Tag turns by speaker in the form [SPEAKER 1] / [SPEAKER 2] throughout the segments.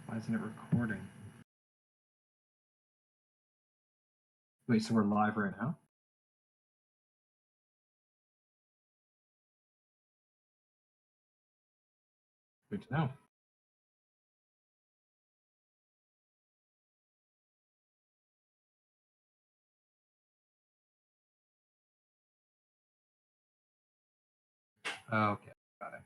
[SPEAKER 1] Why isn't it recording? Wait, so we're live right now? Good to know. Okay, got it.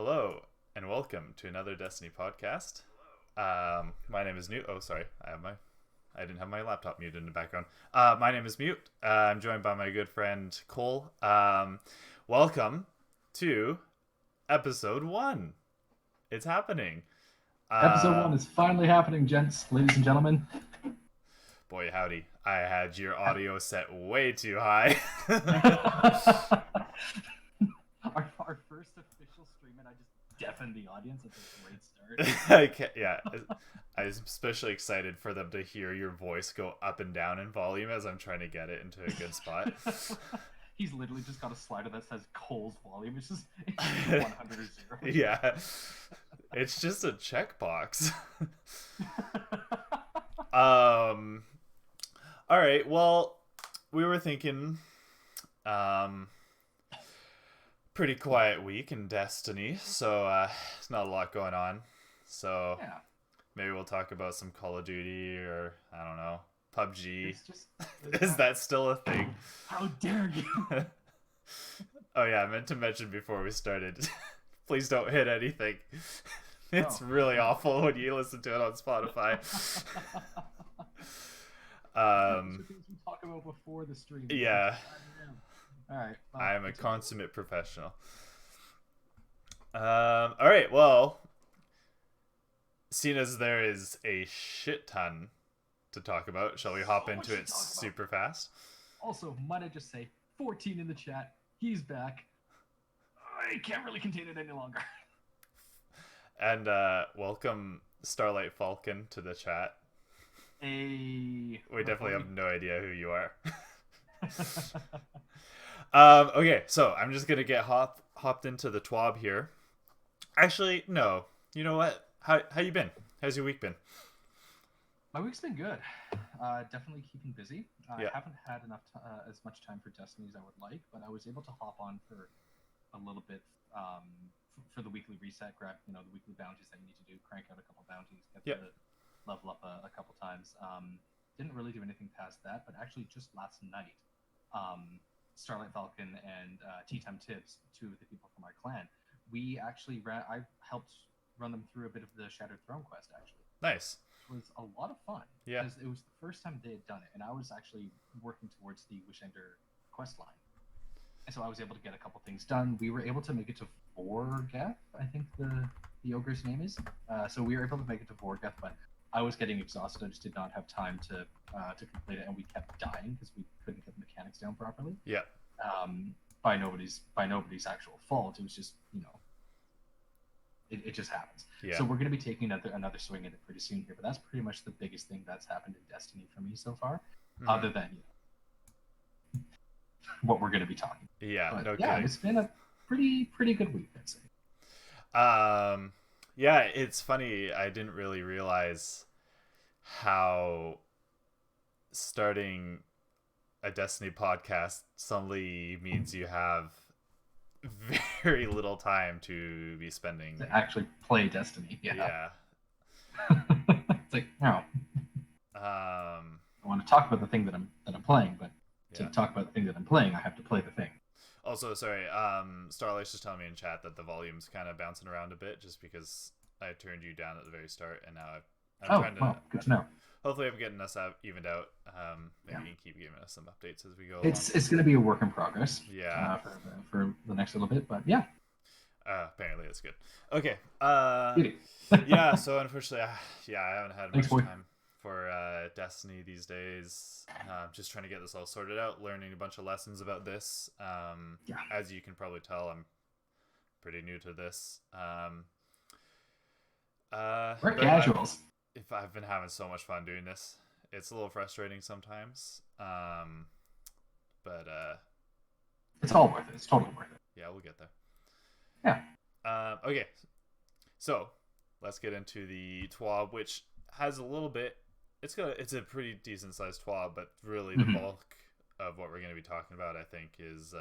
[SPEAKER 2] Hello and welcome to another Destiny podcast. My name is Newt. Oh, sorry, I didn't have my laptop muted in the background. My name is Mute. I'm joined by my good friend Cole. Welcome to episode 1. It's happening.
[SPEAKER 1] Episode 1 is finally happening, gents, ladies and gentlemen.
[SPEAKER 2] Boy, howdy. I had your audio set way too high.
[SPEAKER 1] Our first official stream, and I just deafened the audience. It's a great start.
[SPEAKER 2] Yeah, I'm especially excited for them to hear your voice go up and down in volume as I'm trying to get it into a good spot.
[SPEAKER 1] He's literally just got a slider that says Cole's volume. It's just 100 or 0.
[SPEAKER 2] Yeah, it's just a checkbox. All right, well, we were thinking pretty quiet week in Destiny, so there's not a lot going on. So
[SPEAKER 1] Yeah.
[SPEAKER 2] maybe we'll talk about some Call of Duty or, I don't know, PUBG.
[SPEAKER 1] It's
[SPEAKER 2] Is that still a thing?
[SPEAKER 1] How dare you?
[SPEAKER 2] Oh yeah, I meant to mention before we started. Please don't hit anything. It's really awful when you listen to it on Spotify.
[SPEAKER 1] Things we talk about before the stream.
[SPEAKER 2] Yeah.
[SPEAKER 1] All right.
[SPEAKER 2] I am a consummate professional. All right. Well, seeing as there is a shit ton to talk about, shall we hop into it super fast?
[SPEAKER 1] Also, might I just say, 14 in the chat. He's back. I can't really contain it any longer.
[SPEAKER 2] And welcome Starlight Falcon to the chat. We definitely have no idea who you are. Okay, so I'm just gonna get hopped into the TWAB here. Actually, no. You know what? How you been? How's your week been?
[SPEAKER 1] My week's been good. Definitely keeping busy. I haven't had as much time for Destiny as I would like, but I was able to hop on for a little bit for the weekly reset, grab the weekly bounties that you need to do, crank out a couple bounties, get the level up a couple times. Didn't really do anything past that, but actually just last night, Starlight Falcon and Tea Time Tibbs, two of the people from our clan, I helped run them through a bit of the Shattered Throne quest, actually.
[SPEAKER 2] Nice.
[SPEAKER 1] It was a lot of fun.
[SPEAKER 2] Yeah.
[SPEAKER 1] Because it was the first time they had done it, and I was actually working towards the Wishender quest line. And so I was able to get a couple things done. We were able to make it to Vorgeth, I think the ogre's name is. So we were able to make it to Vorgeth, but I was getting exhausted. I just did not have time to complete it, and we kept dying because we couldn't get the mechanics down properly.
[SPEAKER 2] Yeah.
[SPEAKER 1] By nobody's actual fault. It was just it just happens.
[SPEAKER 2] Yeah.
[SPEAKER 1] So we're going to be taking another swing at it pretty soon here. But that's pretty much the biggest thing that's happened in Destiny for me so far, other than what we're going to be talking.
[SPEAKER 2] Yeah.
[SPEAKER 1] But,
[SPEAKER 2] no
[SPEAKER 1] yeah,
[SPEAKER 2] kidding.
[SPEAKER 1] it's been a pretty good week, I'd say.
[SPEAKER 2] Yeah, it's funny. I didn't really realize how starting a Destiny podcast suddenly means you have very little time to be spending
[SPEAKER 1] To actually play Destiny.
[SPEAKER 2] Yeah.
[SPEAKER 1] It's like, no. I want to talk about the thing that I'm playing, but to talk about the thing that I'm playing, I have to play the thing.
[SPEAKER 2] Also, sorry, Starlight's just telling me in chat that the volume's kind of bouncing around a bit just because I turned you down at the very start, and now I'm trying to...
[SPEAKER 1] good to know.
[SPEAKER 2] Hopefully I'm getting us evened out. Maybe you can keep giving us some updates as we go
[SPEAKER 1] It's going to be a work in progress.
[SPEAKER 2] Yeah.
[SPEAKER 1] For the next little bit, but yeah.
[SPEAKER 2] Apparently that's good. Okay.
[SPEAKER 1] Beauty.
[SPEAKER 2] Yeah, so unfortunately, I haven't had much
[SPEAKER 1] boy.
[SPEAKER 2] time for Destiny these days. Just trying to get this all sorted out, learning a bunch of lessons about this. As you can probably tell, I'm pretty new to this.
[SPEAKER 1] We're casuals.
[SPEAKER 2] If I've been having so much fun doing this. It's a little frustrating sometimes. But
[SPEAKER 1] it's all worth it. It's totally worth it.
[SPEAKER 2] Yeah, we'll get there.
[SPEAKER 1] Yeah.
[SPEAKER 2] Okay. So let's get into the TWAB, which has a little bit. It's a pretty decent sized TWAB, but really the bulk of what we're going to be talking about, I think, is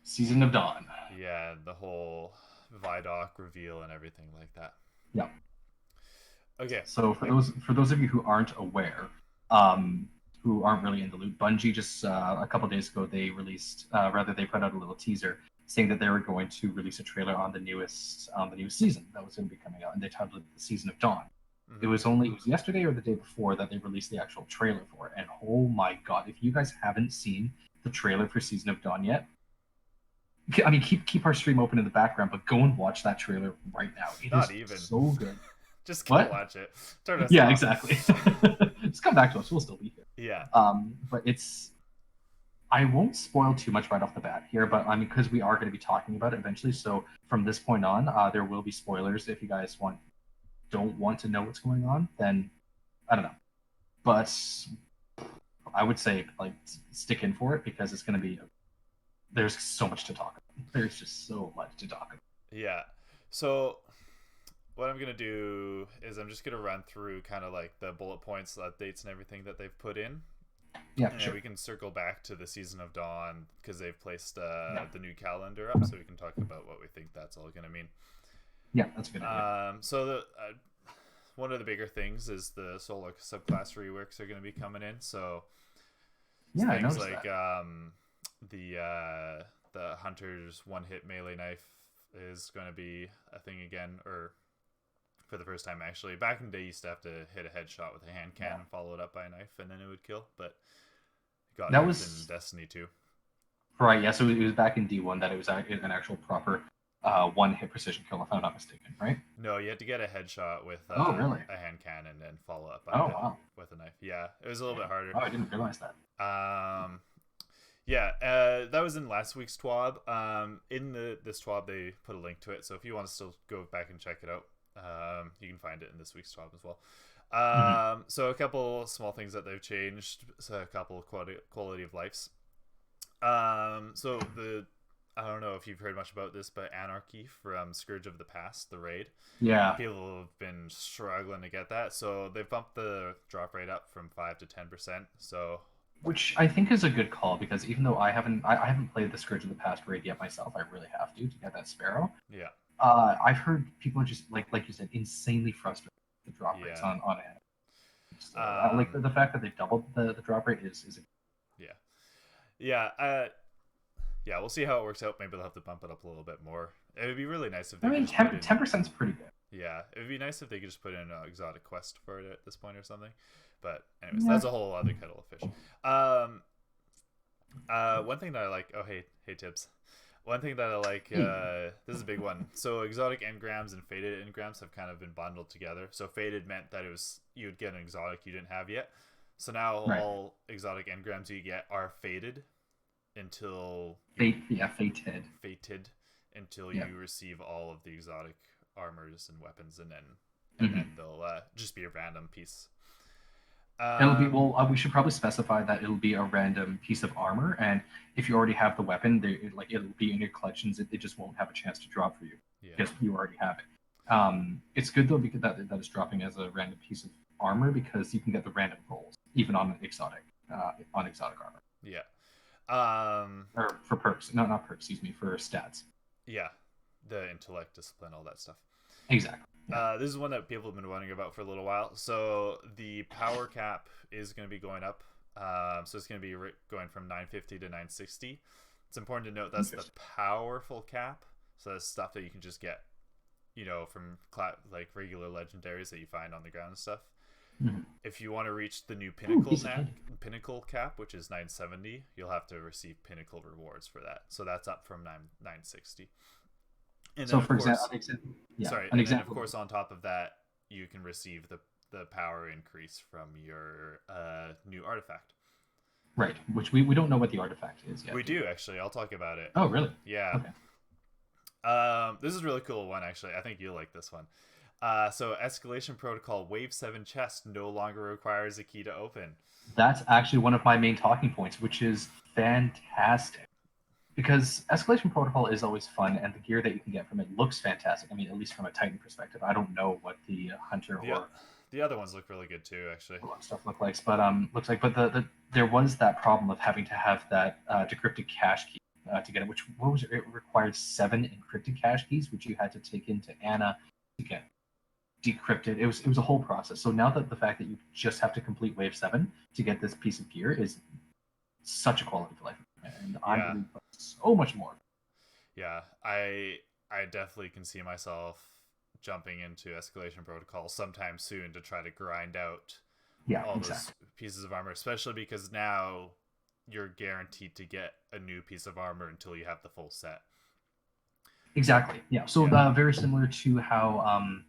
[SPEAKER 1] Season of Dawn.
[SPEAKER 2] Yeah, the whole VIDOC reveal and everything like that.
[SPEAKER 1] Yeah.
[SPEAKER 2] Okay.
[SPEAKER 1] So for those of you who aren't aware, who aren't really in the loop, Bungie just a couple days ago they released, they put out a little teaser saying that they were going to release a trailer on the newest season that was going to be coming out, and they titled it "The Season of Dawn."
[SPEAKER 2] Mhm.
[SPEAKER 1] It was yesterday or the day before that they released the actual trailer for it, and oh my god, if you guys haven't seen the trailer for Season of Dawn yet, I mean, keep our stream open in the background, but go and watch that trailer right now. It
[SPEAKER 2] Not
[SPEAKER 1] is
[SPEAKER 2] even.
[SPEAKER 1] so good.
[SPEAKER 2] Just go watch it. Turn us
[SPEAKER 1] Yeah,
[SPEAKER 2] off.
[SPEAKER 1] exactly. Just come back to us. We'll still be here.
[SPEAKER 2] Yeah.
[SPEAKER 1] But I won't spoil too much right off the bat here, but I mean, because we are going to be talking about it eventually. So from this point on, there will be spoilers. If you guys don't want to know what's going on, then I don't know. But I would say like stick in for it because it's going to be. There's so much to talk about. There's just so much to talk about.
[SPEAKER 2] Yeah. So what I'm going to do is I'm just going to run through kind of like the bullet points, updates, and everything that they've put in.
[SPEAKER 1] Yeah,
[SPEAKER 2] and
[SPEAKER 1] sure.
[SPEAKER 2] We can circle back to the Season of Dawn because they've placed the new calendar up, so we can talk about what we think that's all going to mean.
[SPEAKER 1] Yeah, that's a good idea.
[SPEAKER 2] So one of the bigger things is the solo subclass reworks are going to be coming in. So
[SPEAKER 1] yeah,
[SPEAKER 2] things
[SPEAKER 1] I
[SPEAKER 2] like
[SPEAKER 1] that.
[SPEAKER 2] The hunter's one-hit melee knife is going to be a thing again, or for the first time actually. Back in the day, you used to have to hit a headshot with a hand cannon, follow it up by a knife, and then it would kill. But that was in Destiny 2.
[SPEAKER 1] Right, yeah, so it was back in D1 that it was an actual proper one-hit precision kill, if I'm not mistaken, right?
[SPEAKER 2] No, you had to get a headshot with
[SPEAKER 1] really?
[SPEAKER 2] a hand cannon and follow up by with a knife. Yeah, it was a little bit harder.
[SPEAKER 1] Oh, I didn't realize that.
[SPEAKER 2] Yeah, that was in last week's TWAB. In this TWAB, they put a link to it, so if you want to still go back and check it out, you can find it in this week's TWAB as well. So a couple small things that they've changed, so a couple quality of lives. So I don't know if you've heard much about this, but Anarchy from Scourge of the Past, the raid.
[SPEAKER 1] Yeah.
[SPEAKER 2] People have been struggling to get that, so they've bumped the drop rate up from 5 to 10%. So,
[SPEAKER 1] which I think is a good call because even though I haven't played the Scourge of the Past raid yet myself, I really have to get that Sparrow.
[SPEAKER 2] Yeah.
[SPEAKER 1] I've heard people are just like you said, insanely frustrated with the drop rates on it. So, like the fact that they've doubled the drop rate is
[SPEAKER 2] yeah, we'll see how it works out. Maybe they'll have to bump it up a little bit more. It would be really nice if they
[SPEAKER 1] 10% is pretty good.
[SPEAKER 2] Yeah, it would be nice if they could just put in an exotic quest for it at this point or something. But anyways, that's a whole other kettle of fish. One thing that I like. Oh, hey Tibbs. One thing that I like. This is a big one. So exotic engrams and faded engrams have kind of been bundled together. So faded meant that you would get an exotic you didn't have yet. So now all exotic engrams you get are faded until
[SPEAKER 1] fated
[SPEAKER 2] until you receive all of the exotic armors and weapons, and then they'll just be a random piece.
[SPEAKER 1] It'll be we should probably specify that it'll be a random piece of armor, and if you already have the weapon, it'll be in your collections. It just won't have a chance to drop for you because you already have it. It's good though because that it's dropping as a random piece of armor because you can get the random rolls even on exotic armor.
[SPEAKER 2] Yeah.
[SPEAKER 1] Or for perks, not perks. Excuse me, for stats.
[SPEAKER 2] Yeah, the intellect, discipline, all that stuff.
[SPEAKER 1] Exactly.
[SPEAKER 2] This is one that people have been wondering about for a little while. So the power cap is going to be going up. So it's going to be going from 950 to 960. It's important to note that's the powerful cap. So that's stuff that you can just get, from like regular legendaries that you find on the ground and stuff. If you want to reach the new pinnacle cap, which is 970, you'll have to receive pinnacle rewards for that. So that's up from 960. And
[SPEAKER 1] so,
[SPEAKER 2] then,
[SPEAKER 1] for example,
[SPEAKER 2] and then of course, on top of that, you can receive the power increase from your new artifact.
[SPEAKER 1] Right, which we don't know what the artifact is yet.
[SPEAKER 2] We do actually. I'll talk about it.
[SPEAKER 1] Oh, really?
[SPEAKER 2] Yeah. Okay. This is a really cool one, actually. I think you'll like this one. So Escalation Protocol Wave 7 chest no longer requires a key to open.
[SPEAKER 1] That's actually one of my main talking points, which is fantastic. Because Escalation Protocol is always fun, and the gear that you can get from it looks fantastic. I mean, at least from a Titan perspective. I don't know what the Hunter or
[SPEAKER 2] the other ones look really good too, actually.
[SPEAKER 1] Stuff look like, but there was that problem of having to have that decrypted cache key to get it. What was it? It required 7 encrypted cache keys, which you had to take into Anna to get decrypted. It was a whole process. So now that the fact that you just have to complete Wave 7 to get this piece of gear is such a quality of life, and I'm really so much more.
[SPEAKER 2] Yeah, I definitely can see myself jumping into escalation protocol sometime soon to try to grind out
[SPEAKER 1] Yeah,
[SPEAKER 2] all those
[SPEAKER 1] exactly.
[SPEAKER 2] pieces of armor, especially because now you're guaranteed to get a new piece of armor until you have the full set.
[SPEAKER 1] Exactly. Yeah. So
[SPEAKER 2] Yeah.
[SPEAKER 1] very similar to how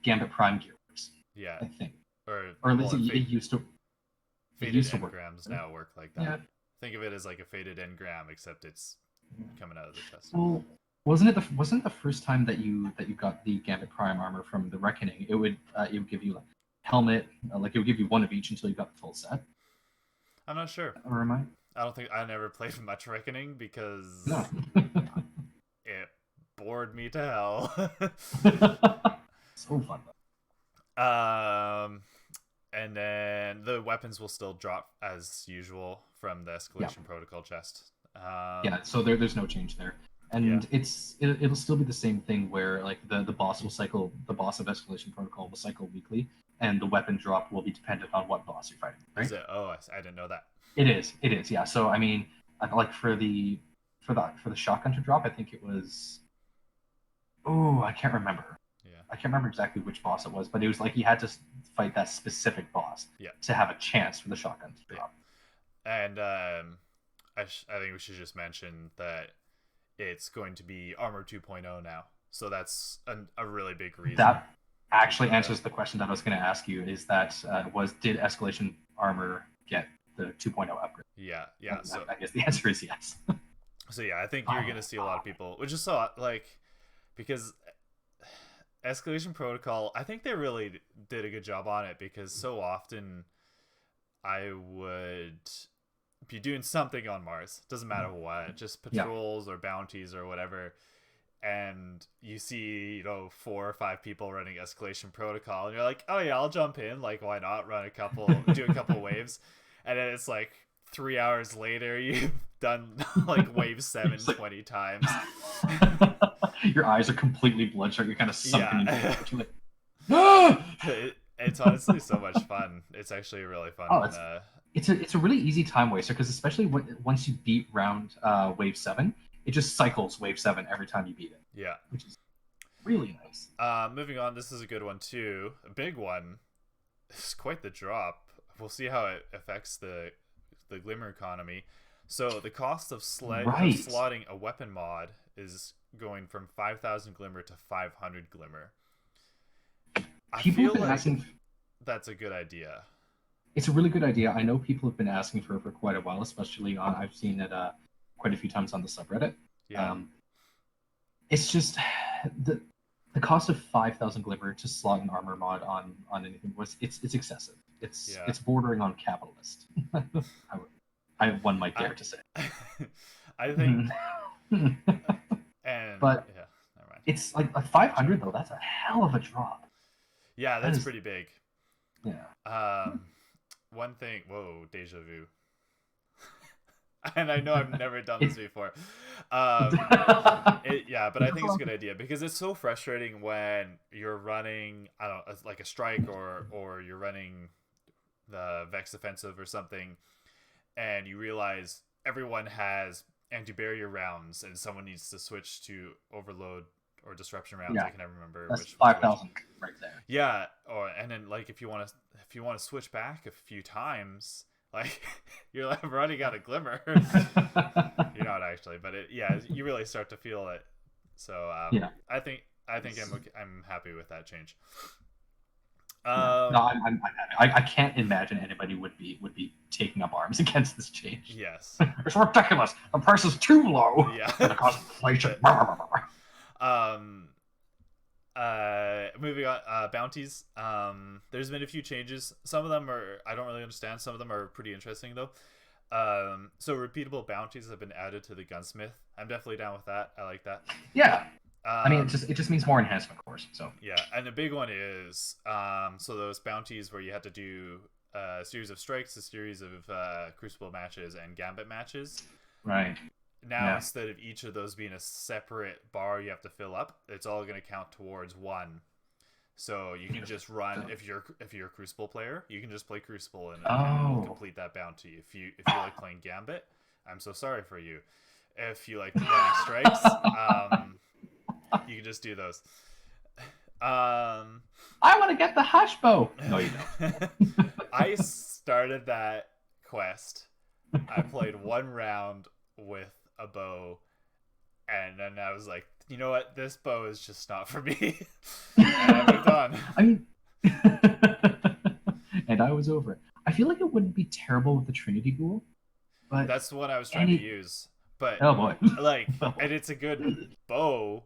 [SPEAKER 1] Gambit Prime gear works,
[SPEAKER 2] Yeah.
[SPEAKER 1] I think,
[SPEAKER 2] Or
[SPEAKER 1] or at
[SPEAKER 2] well,
[SPEAKER 1] least it used to. It
[SPEAKER 2] faded
[SPEAKER 1] used to work.
[SPEAKER 2] engrams now work like that.
[SPEAKER 1] Yeah.
[SPEAKER 2] Think of it as like a faded engram, except it's coming out of the chest.
[SPEAKER 1] Well, wasn't the first time that you got the Gambit Prime armor from the Reckoning? It would give you like helmet, like it would give you one of each until you got the full set.
[SPEAKER 2] I'm not sure.
[SPEAKER 1] Or am I?
[SPEAKER 2] I don't think I never played much Reckoning
[SPEAKER 1] No.
[SPEAKER 2] because it bored me to hell.
[SPEAKER 1] So fun.
[SPEAKER 2] And then the weapons will still drop as usual from the escalation protocol chest.
[SPEAKER 1] Yeah. So there's no change there, and it'll still be the same thing where like the boss will cycle, the boss of escalation protocol will cycle weekly, and the weapon drop will be dependent on what boss you're fighting. Right?
[SPEAKER 2] Is it? Oh, I didn't know that.
[SPEAKER 1] It is. It is. Yeah. So I mean, like for the shotgun to drop, I think it was. Oh, I can't remember.
[SPEAKER 2] Yeah.
[SPEAKER 1] I can't remember exactly which boss it was, but it was like you had to fight that specific boss to have a chance for the shotgun to drop.
[SPEAKER 2] And I think we should just mention that it's going to be Armor 2.0 now. So that's a really big reason.
[SPEAKER 1] That actually answers the question that I was going to ask you, is that did Escalation Armor get the 2.0 upgrade?
[SPEAKER 2] Yeah.
[SPEAKER 1] And so I guess the answer is yes.
[SPEAKER 2] So yeah, I think you're going to see a lot of people, which is so like, because Escalation Protocol, I think they really did a good job on it, because so often I would be doing something on Mars, doesn't matter what, just patrols or bounties or whatever, and you see 4 or 5 people running Escalation Protocol, and you're like, oh yeah, I'll jump in, like why not, do a couple waves, and then it's like 3 hours later you've done like wave 7 20 times.
[SPEAKER 1] Your eyes are completely bloodshot, you're kind of sunken into
[SPEAKER 2] it. It's honestly so much fun. It's actually really fun.
[SPEAKER 1] It's a really easy time waster, because especially once you beat round wave 7, it just cycles wave 7 every time you beat it.
[SPEAKER 2] Yeah,
[SPEAKER 1] which is really nice.
[SPEAKER 2] Moving on, this is a good one too. A big one. It's quite the drop. We'll see how it affects the glimmer economy. So the cost of slotting a weapon mod is going from 5,000 glimmer to 500 glimmer. I feel like that's a good idea.
[SPEAKER 1] It's a really good idea. I know people have been asking for it for quite a while, especially I've seen it quite a few times on the subreddit.
[SPEAKER 2] Yeah.
[SPEAKER 1] It's just the cost of 5,000 glimmer to slot an armor mod on anything it's excessive. It's bordering on capitalist. One might dare to say.
[SPEAKER 2] I think. But
[SPEAKER 1] yeah, never mind. It's like 500 though. That's a hell of a drop.
[SPEAKER 2] Yeah, that's pretty big.
[SPEAKER 1] Yeah.
[SPEAKER 2] One thing. Whoa, deja vu. And I know I've never done this before. But I think it's a good idea, because it's so frustrating when you're running, I don't know, like a strike or you're running the Vex offensive or something, and you realize everyone has anti-barrier rounds and someone needs to switch to overload or disruption rounds. I can never remember.
[SPEAKER 1] That's 5,000 right there.
[SPEAKER 2] Yeah, and then like if you want to switch back a few times, like you're like running out of glimmer. You're not actually, but you really start to feel it. So I think I'm happy with that change.
[SPEAKER 1] No, I can't imagine anybody would be taking up arms against this change.
[SPEAKER 2] Yes,
[SPEAKER 1] it's ridiculous. The price is too low.
[SPEAKER 2] Yeah,
[SPEAKER 1] it's gonna cause inflation.
[SPEAKER 2] Moving on, bounties. There's been a few changes. Some of them I don't really understand. Some of them are pretty interesting though. So repeatable bounties have been added to the gunsmith. I'm definitely down with that. I like that.
[SPEAKER 1] Yeah. I mean, it just means more enhancement cores. So
[SPEAKER 2] yeah, and the big one is so those bounties where you had to do a series of strikes, a series of crucible matches, and gambit matches.
[SPEAKER 1] Right.
[SPEAKER 2] Now instead of each of those being a separate bar you have to fill up, it's all going to count towards one. So you can just run if you're a crucible player, you can just play crucible and complete that bounty. If you like playing gambit, I'm so sorry for you. if you like running strikes, you can just do those.
[SPEAKER 1] I want to get the hash bow. No, you don't.
[SPEAKER 2] I started that quest. I played one round with a bow, and then I was like, you know what? This bow is just not for me. And I moved on.
[SPEAKER 1] I mean, and I was over it. I feel like it wouldn't be terrible with the Trinity Ghoul, but
[SPEAKER 2] that's what I was trying to use. But
[SPEAKER 1] oh boy,
[SPEAKER 2] like, and it's a good bow,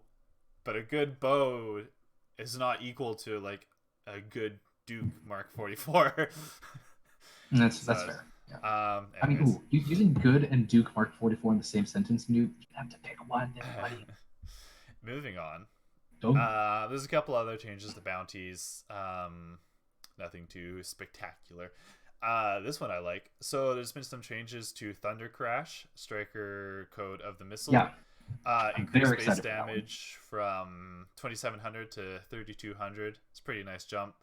[SPEAKER 2] but a good bow is not equal to like a good Duke Mark 44.
[SPEAKER 1] that's fair. Yeah. I mean,
[SPEAKER 2] Anyways.
[SPEAKER 1] using good and Duke Mark 44 in the same sentence, you have to pick one, everybody.
[SPEAKER 2] Moving on.
[SPEAKER 1] Oh.
[SPEAKER 2] There's a couple other changes to bounties. Nothing too spectacular. This one I like. So there's been some changes to Thunder Crash, striker code of the missile.
[SPEAKER 1] Yeah.
[SPEAKER 2] Increased base damage from 2,700 to 3,200. It's a pretty nice jump.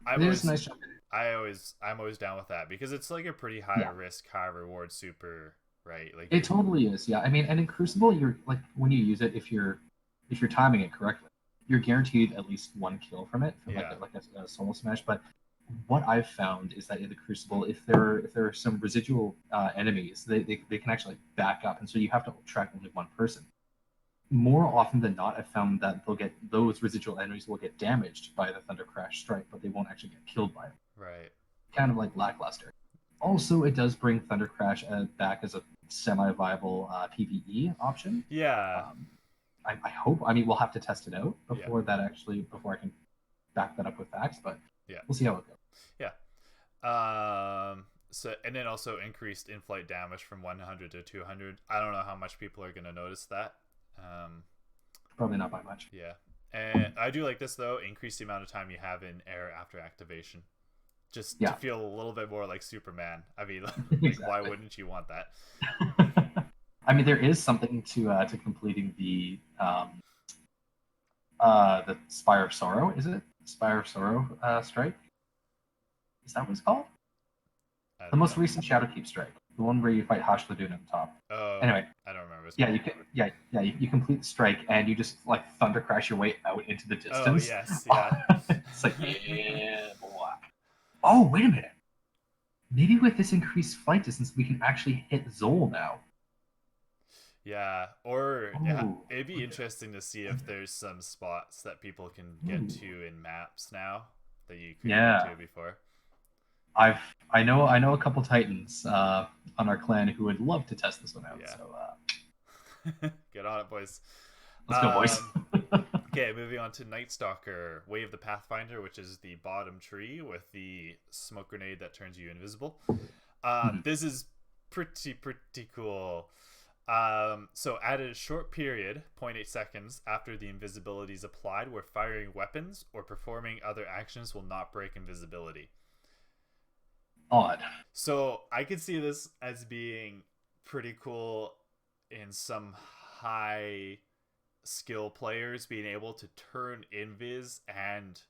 [SPEAKER 2] I'm always down with that because it's like a pretty high risk, high reward super, right? Like
[SPEAKER 1] it totally is. Yeah, I mean, and in Crucible, you're like when you use it, if you're timing it correctly, you're guaranteed at least one kill from it, from like a solo smash. But what I've found is that in the Crucible, if there are some residual enemies, they can actually back up, and so you have to track only one person. More often than not, I've found that those residual enemies will get damaged by the Thunder Crash strike, but they won't actually get killed by it.
[SPEAKER 2] Right.
[SPEAKER 1] Kind of like lackluster. Also, it does bring Thunder Crash back as a semi-viable PvE option.
[SPEAKER 2] Yeah.
[SPEAKER 1] I hope. I mean, we'll have to test it out before I can back that up with facts, but we'll see how it goes.
[SPEAKER 2] Yeah. So, and then also increased in-flight damage from 100 to 200. I don't know how much people are going to notice that.
[SPEAKER 1] Probably not by much.
[SPEAKER 2] Yeah. And I do like this, though. Increase the amount of time you have in air after activation. Just to feel a little bit more like Superman. I mean, exactly. Why wouldn't you want that?
[SPEAKER 1] I mean, there is something to completing the Spire of Sorrow. Is it Spire of Sorrow strike? Is that what it's called? The most recent Shadowkeep strike, the one where you fight Hash Ladun on top.
[SPEAKER 2] Oh,
[SPEAKER 1] anyway,
[SPEAKER 2] I don't remember.
[SPEAKER 1] You complete the strike and you just like Thunder Crash your way out into the distance.
[SPEAKER 2] Oh yes, yeah.
[SPEAKER 1] It's like yeah, boy. Oh wait a minute. Maybe with this increased flight distance, we can actually hit Zol now.
[SPEAKER 2] Yeah, or it'd be interesting to see if there's some spots that people can get to in maps now that you couldn't get to before.
[SPEAKER 1] I know a couple Titans on our clan who would love to test this one out.
[SPEAKER 2] Yeah.
[SPEAKER 1] So
[SPEAKER 2] get on it, boys.
[SPEAKER 1] Let's go, boys.
[SPEAKER 2] Okay, moving on to Night Stalker, Wave the Pathfinder, which is the bottom tree with the smoke grenade that turns you invisible. This is pretty cool. So at a short period, 0.8 seconds after the invisibility is applied, where firing weapons or performing other actions will not break invisibility.
[SPEAKER 1] Odd.
[SPEAKER 2] So I could see this as being pretty cool in some high skill players being able to turn invis and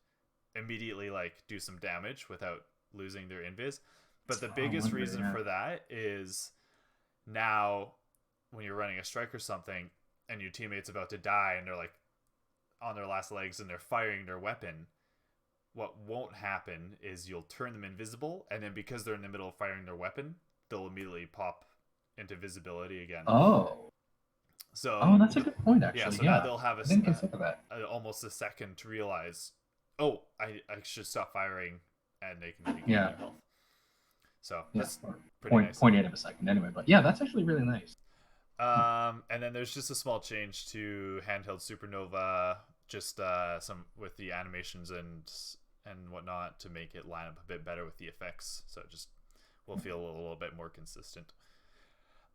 [SPEAKER 2] immediately like do some damage without losing their invis. But the biggest reason for that is now when you're running a strike or something and your teammate's about to die and they're like on their last legs and they're firing their weapon, what won't happen is you'll turn them invisible, and then because they're in the middle of firing their weapon, they'll immediately pop into visibility again. So
[SPEAKER 1] that's a good point, actually.
[SPEAKER 2] Yeah, so now they'll have
[SPEAKER 1] almost
[SPEAKER 2] a second to realize, I should stop firing, and they can regain their health. So that's pretty nice.
[SPEAKER 1] 0.8 of a second anyway, but yeah, that's actually really nice.
[SPEAKER 2] And then there's just a small change to handheld Supernova, just some with the animations and whatnot to make it line up a bit better with the effects, so it just will feel a little bit more consistent.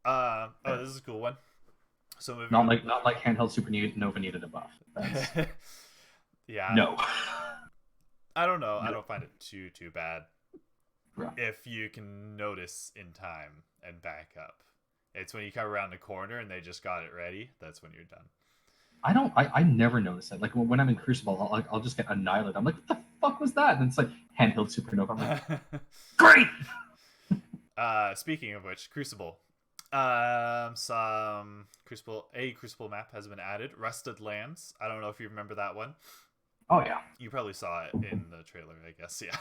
[SPEAKER 2] This is a cool one. So
[SPEAKER 1] not like handheld Supernova needed a buff.
[SPEAKER 2] Yeah.
[SPEAKER 1] No.
[SPEAKER 2] I don't know. No. I don't find it too bad.
[SPEAKER 1] Right.
[SPEAKER 2] If you can notice in time and back up. It's when you come around the corner and they just got it ready. That's when you're done.
[SPEAKER 1] I never notice it. Like when I'm in Crucible, I'll just get annihilated. I'm like, what the fuck was that? And it's like handheld Supernova. I'm like, great.
[SPEAKER 2] Speaking of which, Crucible. Some Crucible map has been added. Rusted Lands. I don't know if you remember that one.
[SPEAKER 1] Oh yeah.
[SPEAKER 2] You probably saw it in the trailer, I guess. Yeah.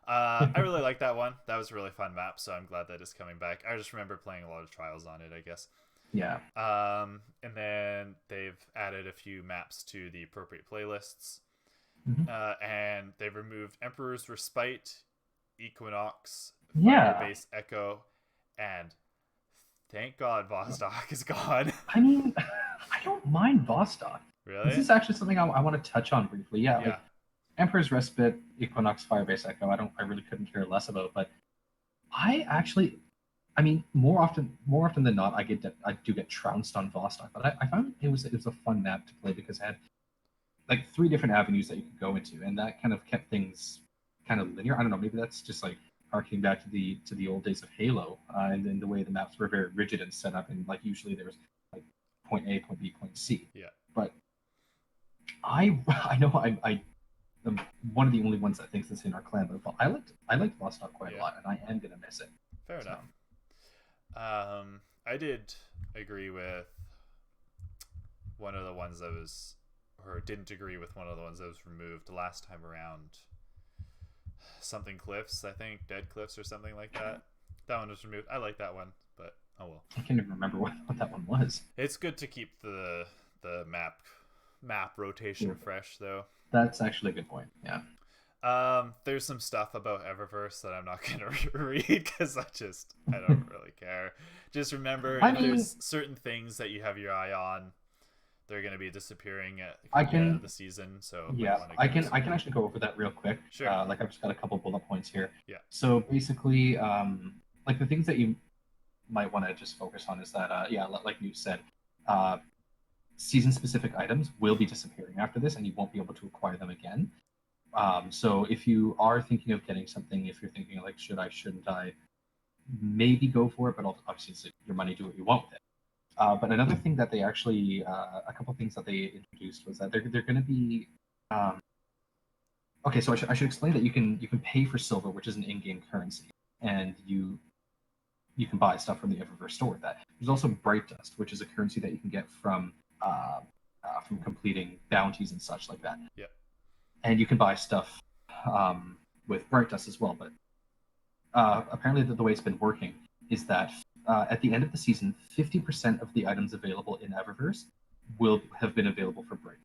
[SPEAKER 2] I really like that one. That was a really fun map, so I'm glad that it's coming back. I just remember playing a lot of Trials on it, I guess.
[SPEAKER 1] Yeah.
[SPEAKER 2] And then they've added a few maps to the appropriate playlists. And they've removed Emperor's Respite, Equinox, Firebase Echo, and thank God Vostok is gone.
[SPEAKER 1] I mean, I don't mind Vostok.
[SPEAKER 2] Really?
[SPEAKER 1] This is actually something I want to touch on briefly. Yeah. Like Emperor's Respite, Equinox, Firebase Echo. I really couldn't care less about, but I mean, more often than not, I do get trounced on Vostok. But I found it was a fun map to play because it had like 3 different avenues that you could go into, and that kind of kept things kind of linear. I don't know, maybe that's just like harkening back to the old days of Halo, and then the way the maps were very rigid and set up, and like usually there was like point A, point B, point C.
[SPEAKER 2] Yeah.
[SPEAKER 1] But I know I'm one of the only ones that thinks this in our clan, but I liked Vostok quite a lot, and I am gonna miss it.
[SPEAKER 2] Fair enough. I did agree with one of the ones that was, or didn't agree with one of the ones that was removed last time around. Something Cliffs, I think, Dead Cliffs or something like that. That one was removed. I like that one, but oh well.
[SPEAKER 1] I can't even remember what that one was.
[SPEAKER 2] It's good to keep the map rotation fresh, though.
[SPEAKER 1] That's actually a good point. Yeah.
[SPEAKER 2] There's some stuff about Eververse that I'm not gonna read because I don't really care. Just remember, there's certain things that you have your eye on, they're gonna be disappearing at the end of the season. So
[SPEAKER 1] yeah, I can actually go over that real quick.
[SPEAKER 2] Sure.
[SPEAKER 1] Like I've just got a couple bullet points here.
[SPEAKER 2] Yeah.
[SPEAKER 1] So basically, like the things that you might want to just focus on is that like you said, season-specific items will be disappearing after this, and you won't be able to acquire them again. So if you are thinking of getting something, if you're thinking like, shouldn't I, maybe go for it, but obviously it's your money, do what you want with it. But another thing that they actually, a couple things that they introduced was that they're going to be, okay, so I should explain that you can pay for silver, which is an in-game currency, and you can buy stuff from the Eververse store with that. There's also Bright Dust, which is a currency that you can get from completing bounties and such like that.
[SPEAKER 2] Yeah.
[SPEAKER 1] And you can buy stuff with Bright Dust as well. But apparently the way it's been working is that at the end of the season, 50% of the items available in Eververse will have been available for Bright.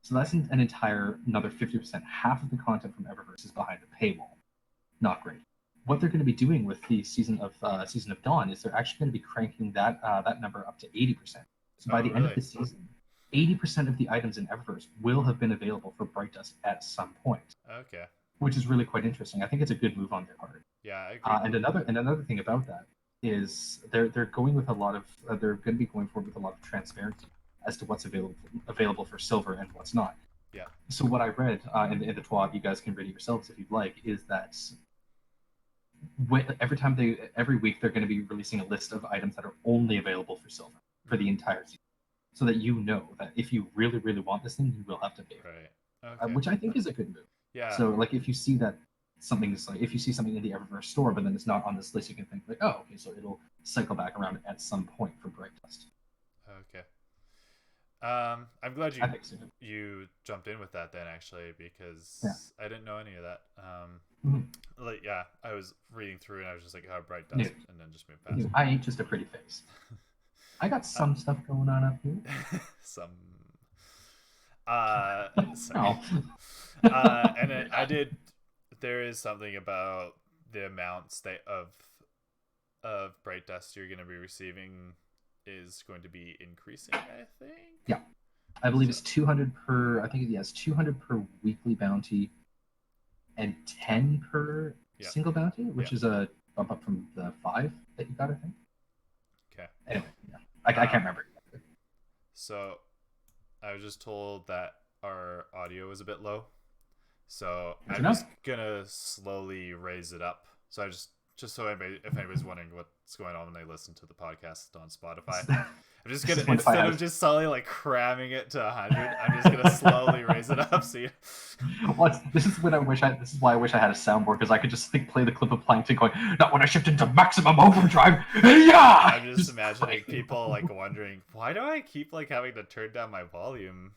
[SPEAKER 1] So that's another 50%. Half of the content from Eververse is behind the paywall. Not great. What they're going to be doing with the Season of Dawn is they're actually going to be cranking that number up to 80%. So by the end of the season, 80% of the items in Eververse will have been available for Bright Dust at some point.
[SPEAKER 2] Okay.
[SPEAKER 1] Which is really quite interesting. I think it's a good move on their part.
[SPEAKER 2] Yeah, I agree.
[SPEAKER 1] And another thing about that is they're going with they're going to be going forward with a lot of transparency as to what's available for silver and what's not.
[SPEAKER 2] Yeah.
[SPEAKER 1] So what I read in the TWAB, you guys can read it yourselves if you'd like, is that every week they're going to be releasing a list of items that are only available for silver for the entire season, so that you know that if you really, really want this thing, you will have to pay for it.
[SPEAKER 2] Right. Okay.
[SPEAKER 1] Which I think is a good move.
[SPEAKER 2] Yeah.
[SPEAKER 1] So like if you see that if you see something in the Eververse store, but then it's not on this list, you can think like, oh, okay, so it'll cycle back around at some point for Bright Dust.
[SPEAKER 2] Okay. I'm glad you jumped in with that then, actually, because I didn't know any of that. I was reading through and I was just like, oh, Bright Dust, and then just moved past.
[SPEAKER 1] I ain't just a pretty face. I got some stuff going on up here.
[SPEAKER 2] Some.
[SPEAKER 1] No.
[SPEAKER 2] And then I did. There is something about the amounts of Bright Dust you're going to be receiving is going to be increasing, I think.
[SPEAKER 1] Yeah, I believe it's 200 per. I think it's 200 per weekly bounty, and 10 per single bounty, which is a bump up from the 5 that you got, I think.
[SPEAKER 2] Okay.
[SPEAKER 1] Anyway, I can't remember.
[SPEAKER 2] So, I was just told that our audio is a bit low, so I'm just gonna slowly raise it up. So I just just so if anybody's wondering what's going on when they listen to the podcast on Spotify, I'm just gonna, instead of just slowly like cramming it to 100, I'm just gonna slowly raise it up. So
[SPEAKER 1] this is why I wish I had a soundboard, because I could just play the clip of Plankton going, "Not when I shift into maximum overdrive." Yeah.
[SPEAKER 2] I'm just imagining people like wondering, why do I keep like having to turn down my volume?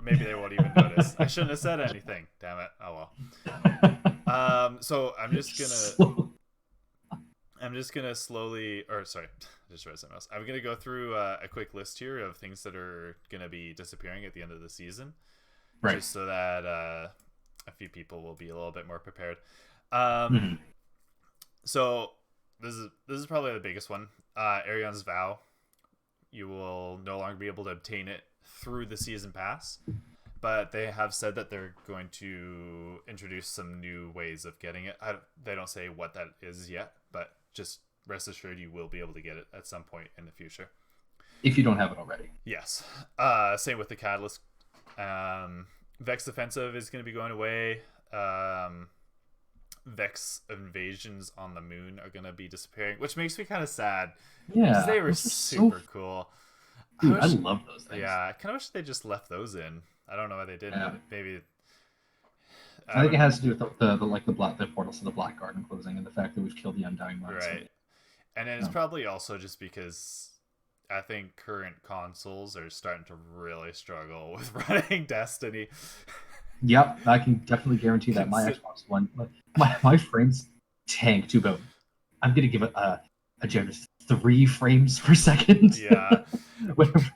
[SPEAKER 2] Maybe they won't even notice. I shouldn't have said anything. Damn it. Oh well. So I'm just gonna slowly, or sorry, I just read something else. I'm gonna go through a quick list here of things that are gonna be disappearing at the end of the season,
[SPEAKER 1] right?
[SPEAKER 2] Just so that a few people will be a little bit more prepared. So this is probably the biggest one. Arion's Vow. You will no longer be able to obtain it through the season pass, but they have said that they're going to introduce some new ways of getting it. They don't say what that is yet, but just rest assured you will be able to get it at some point in the future.
[SPEAKER 1] If you don't have it already.
[SPEAKER 2] Yes. Same with the Catalyst. Vex Offensive is going to be going away. Vex Invasions on the Moon are going to be disappearing, which makes me kind of sad.
[SPEAKER 1] Yeah.
[SPEAKER 2] Because they were super cool.
[SPEAKER 1] Dude, I love those things.
[SPEAKER 2] Yeah, I kind of wish they just left those in. I don't know why they didn't. Yeah. Maybe...
[SPEAKER 1] I think it has to do with the portals to the Black Garden closing and the fact that we've killed the Undying Minds.
[SPEAKER 2] Right. And then it's probably also just because I think current consoles are starting to really struggle with running Destiny.
[SPEAKER 1] Yep, I can definitely guarantee that. My Xbox One, my frames tank to about, I'm going to give it a generous 3 frames per second.
[SPEAKER 2] Yeah.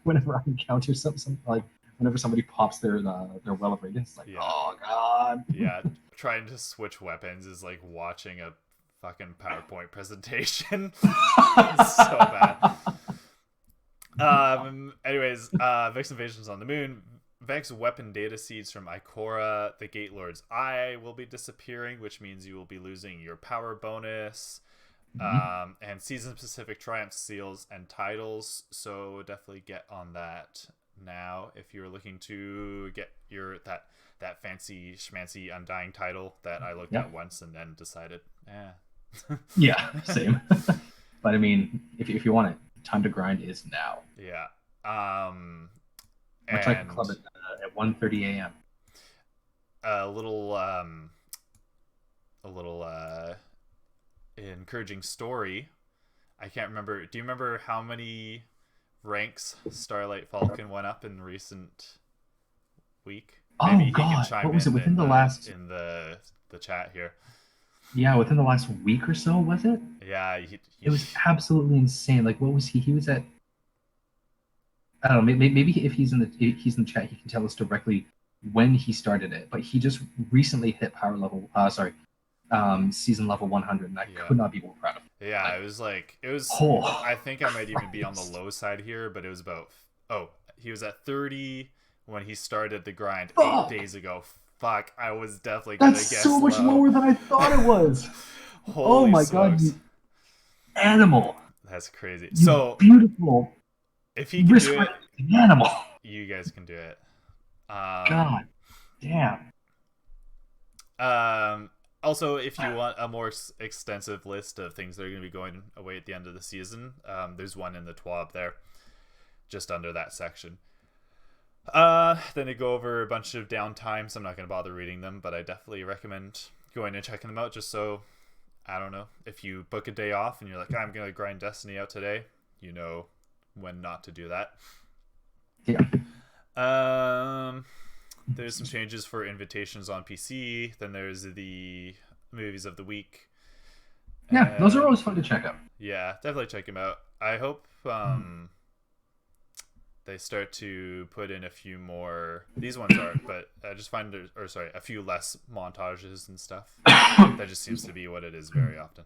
[SPEAKER 1] whenever I encounter something like, whenever somebody pops their well of radiance, it's like, oh god.
[SPEAKER 2] Yeah, trying to switch weapons is like watching a fucking PowerPoint presentation. It's so bad. Anyways, Vex Invasions on the Moon. Vex weapon data seeds from Ikora, the Gate Lord's Eye, will be disappearing, which means you will be losing your power bonus. And season-specific triumph seals and titles. So definitely get on that now if you're looking to get your that fancy schmancy Undying title that I looked at once and then decided,
[SPEAKER 1] yeah, same. But I mean, if you want it, time to grind is now.
[SPEAKER 2] Yeah.
[SPEAKER 1] Much like a club at 1:30 a.m.
[SPEAKER 2] A little encouraging story. I can't remember. Do you remember how many ranks Starlight Falcon went up in recent week? Maybe he can chime
[SPEAKER 1] what was it within the last
[SPEAKER 2] in the chat here?
[SPEAKER 1] Yeah, within the last week or so, was it?
[SPEAKER 2] Yeah,
[SPEAKER 1] it was absolutely insane. Like, what was he? He was at, I don't know. Maybe if he's in the chat, he can tell us directly when he started it. But he just recently hit power level. Season level 100, and I could not be more proud of him.
[SPEAKER 2] Yeah, it was. I think I might even be on the low side here, but it was about. Oh, he was at 30 when he started the grind 8 days ago. Fuck, I was definitely gonna guess
[SPEAKER 1] so much lower than I thought it was. Oh my god, you animal!
[SPEAKER 2] That's crazy.
[SPEAKER 1] You so beautiful.
[SPEAKER 2] If he can do it,
[SPEAKER 1] animal.
[SPEAKER 2] You guys can do it.
[SPEAKER 1] God damn.
[SPEAKER 2] Also, if you want a more extensive list of things that are going to be going away at the end of the season, there's one in the TWAB there, just under that section. Then they go over a bunch of downtimes. I'm not going to bother reading them, but I definitely recommend going and checking them out just so, I don't know, if you book a day off and you're like, I'm going to grind Destiny out today, you know when not to do that.
[SPEAKER 1] Yeah.
[SPEAKER 2] There's some changes for invitations on PC. Then there's the movies of the week.
[SPEAKER 1] Yeah, those are always fun to check out.
[SPEAKER 2] Yeah, definitely check them out. I hope they start to put in a few more. These ones are, but I just find a few less montages and stuff. That just seems to be what it is very often.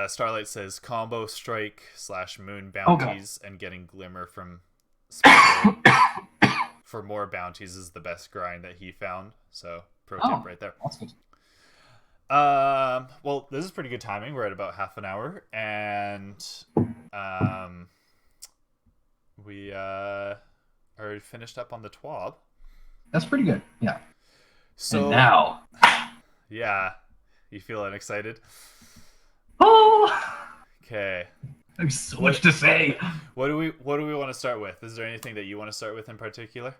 [SPEAKER 2] Starlight says combo strike / moon bounties and getting glimmer from special for more bounties is the best grind that he found. So pro tip right there.
[SPEAKER 1] Awesome.
[SPEAKER 2] Well, this is pretty good timing. We're at about half an hour, and we are finished up on the TWAB.
[SPEAKER 1] That's pretty good. Yeah.
[SPEAKER 2] So
[SPEAKER 1] and now,
[SPEAKER 2] yeah, You feeling excited?
[SPEAKER 1] Oh,
[SPEAKER 2] Okay.
[SPEAKER 1] there's so much to say.
[SPEAKER 2] What do we want to start with? Is there anything that you want to start with in particular?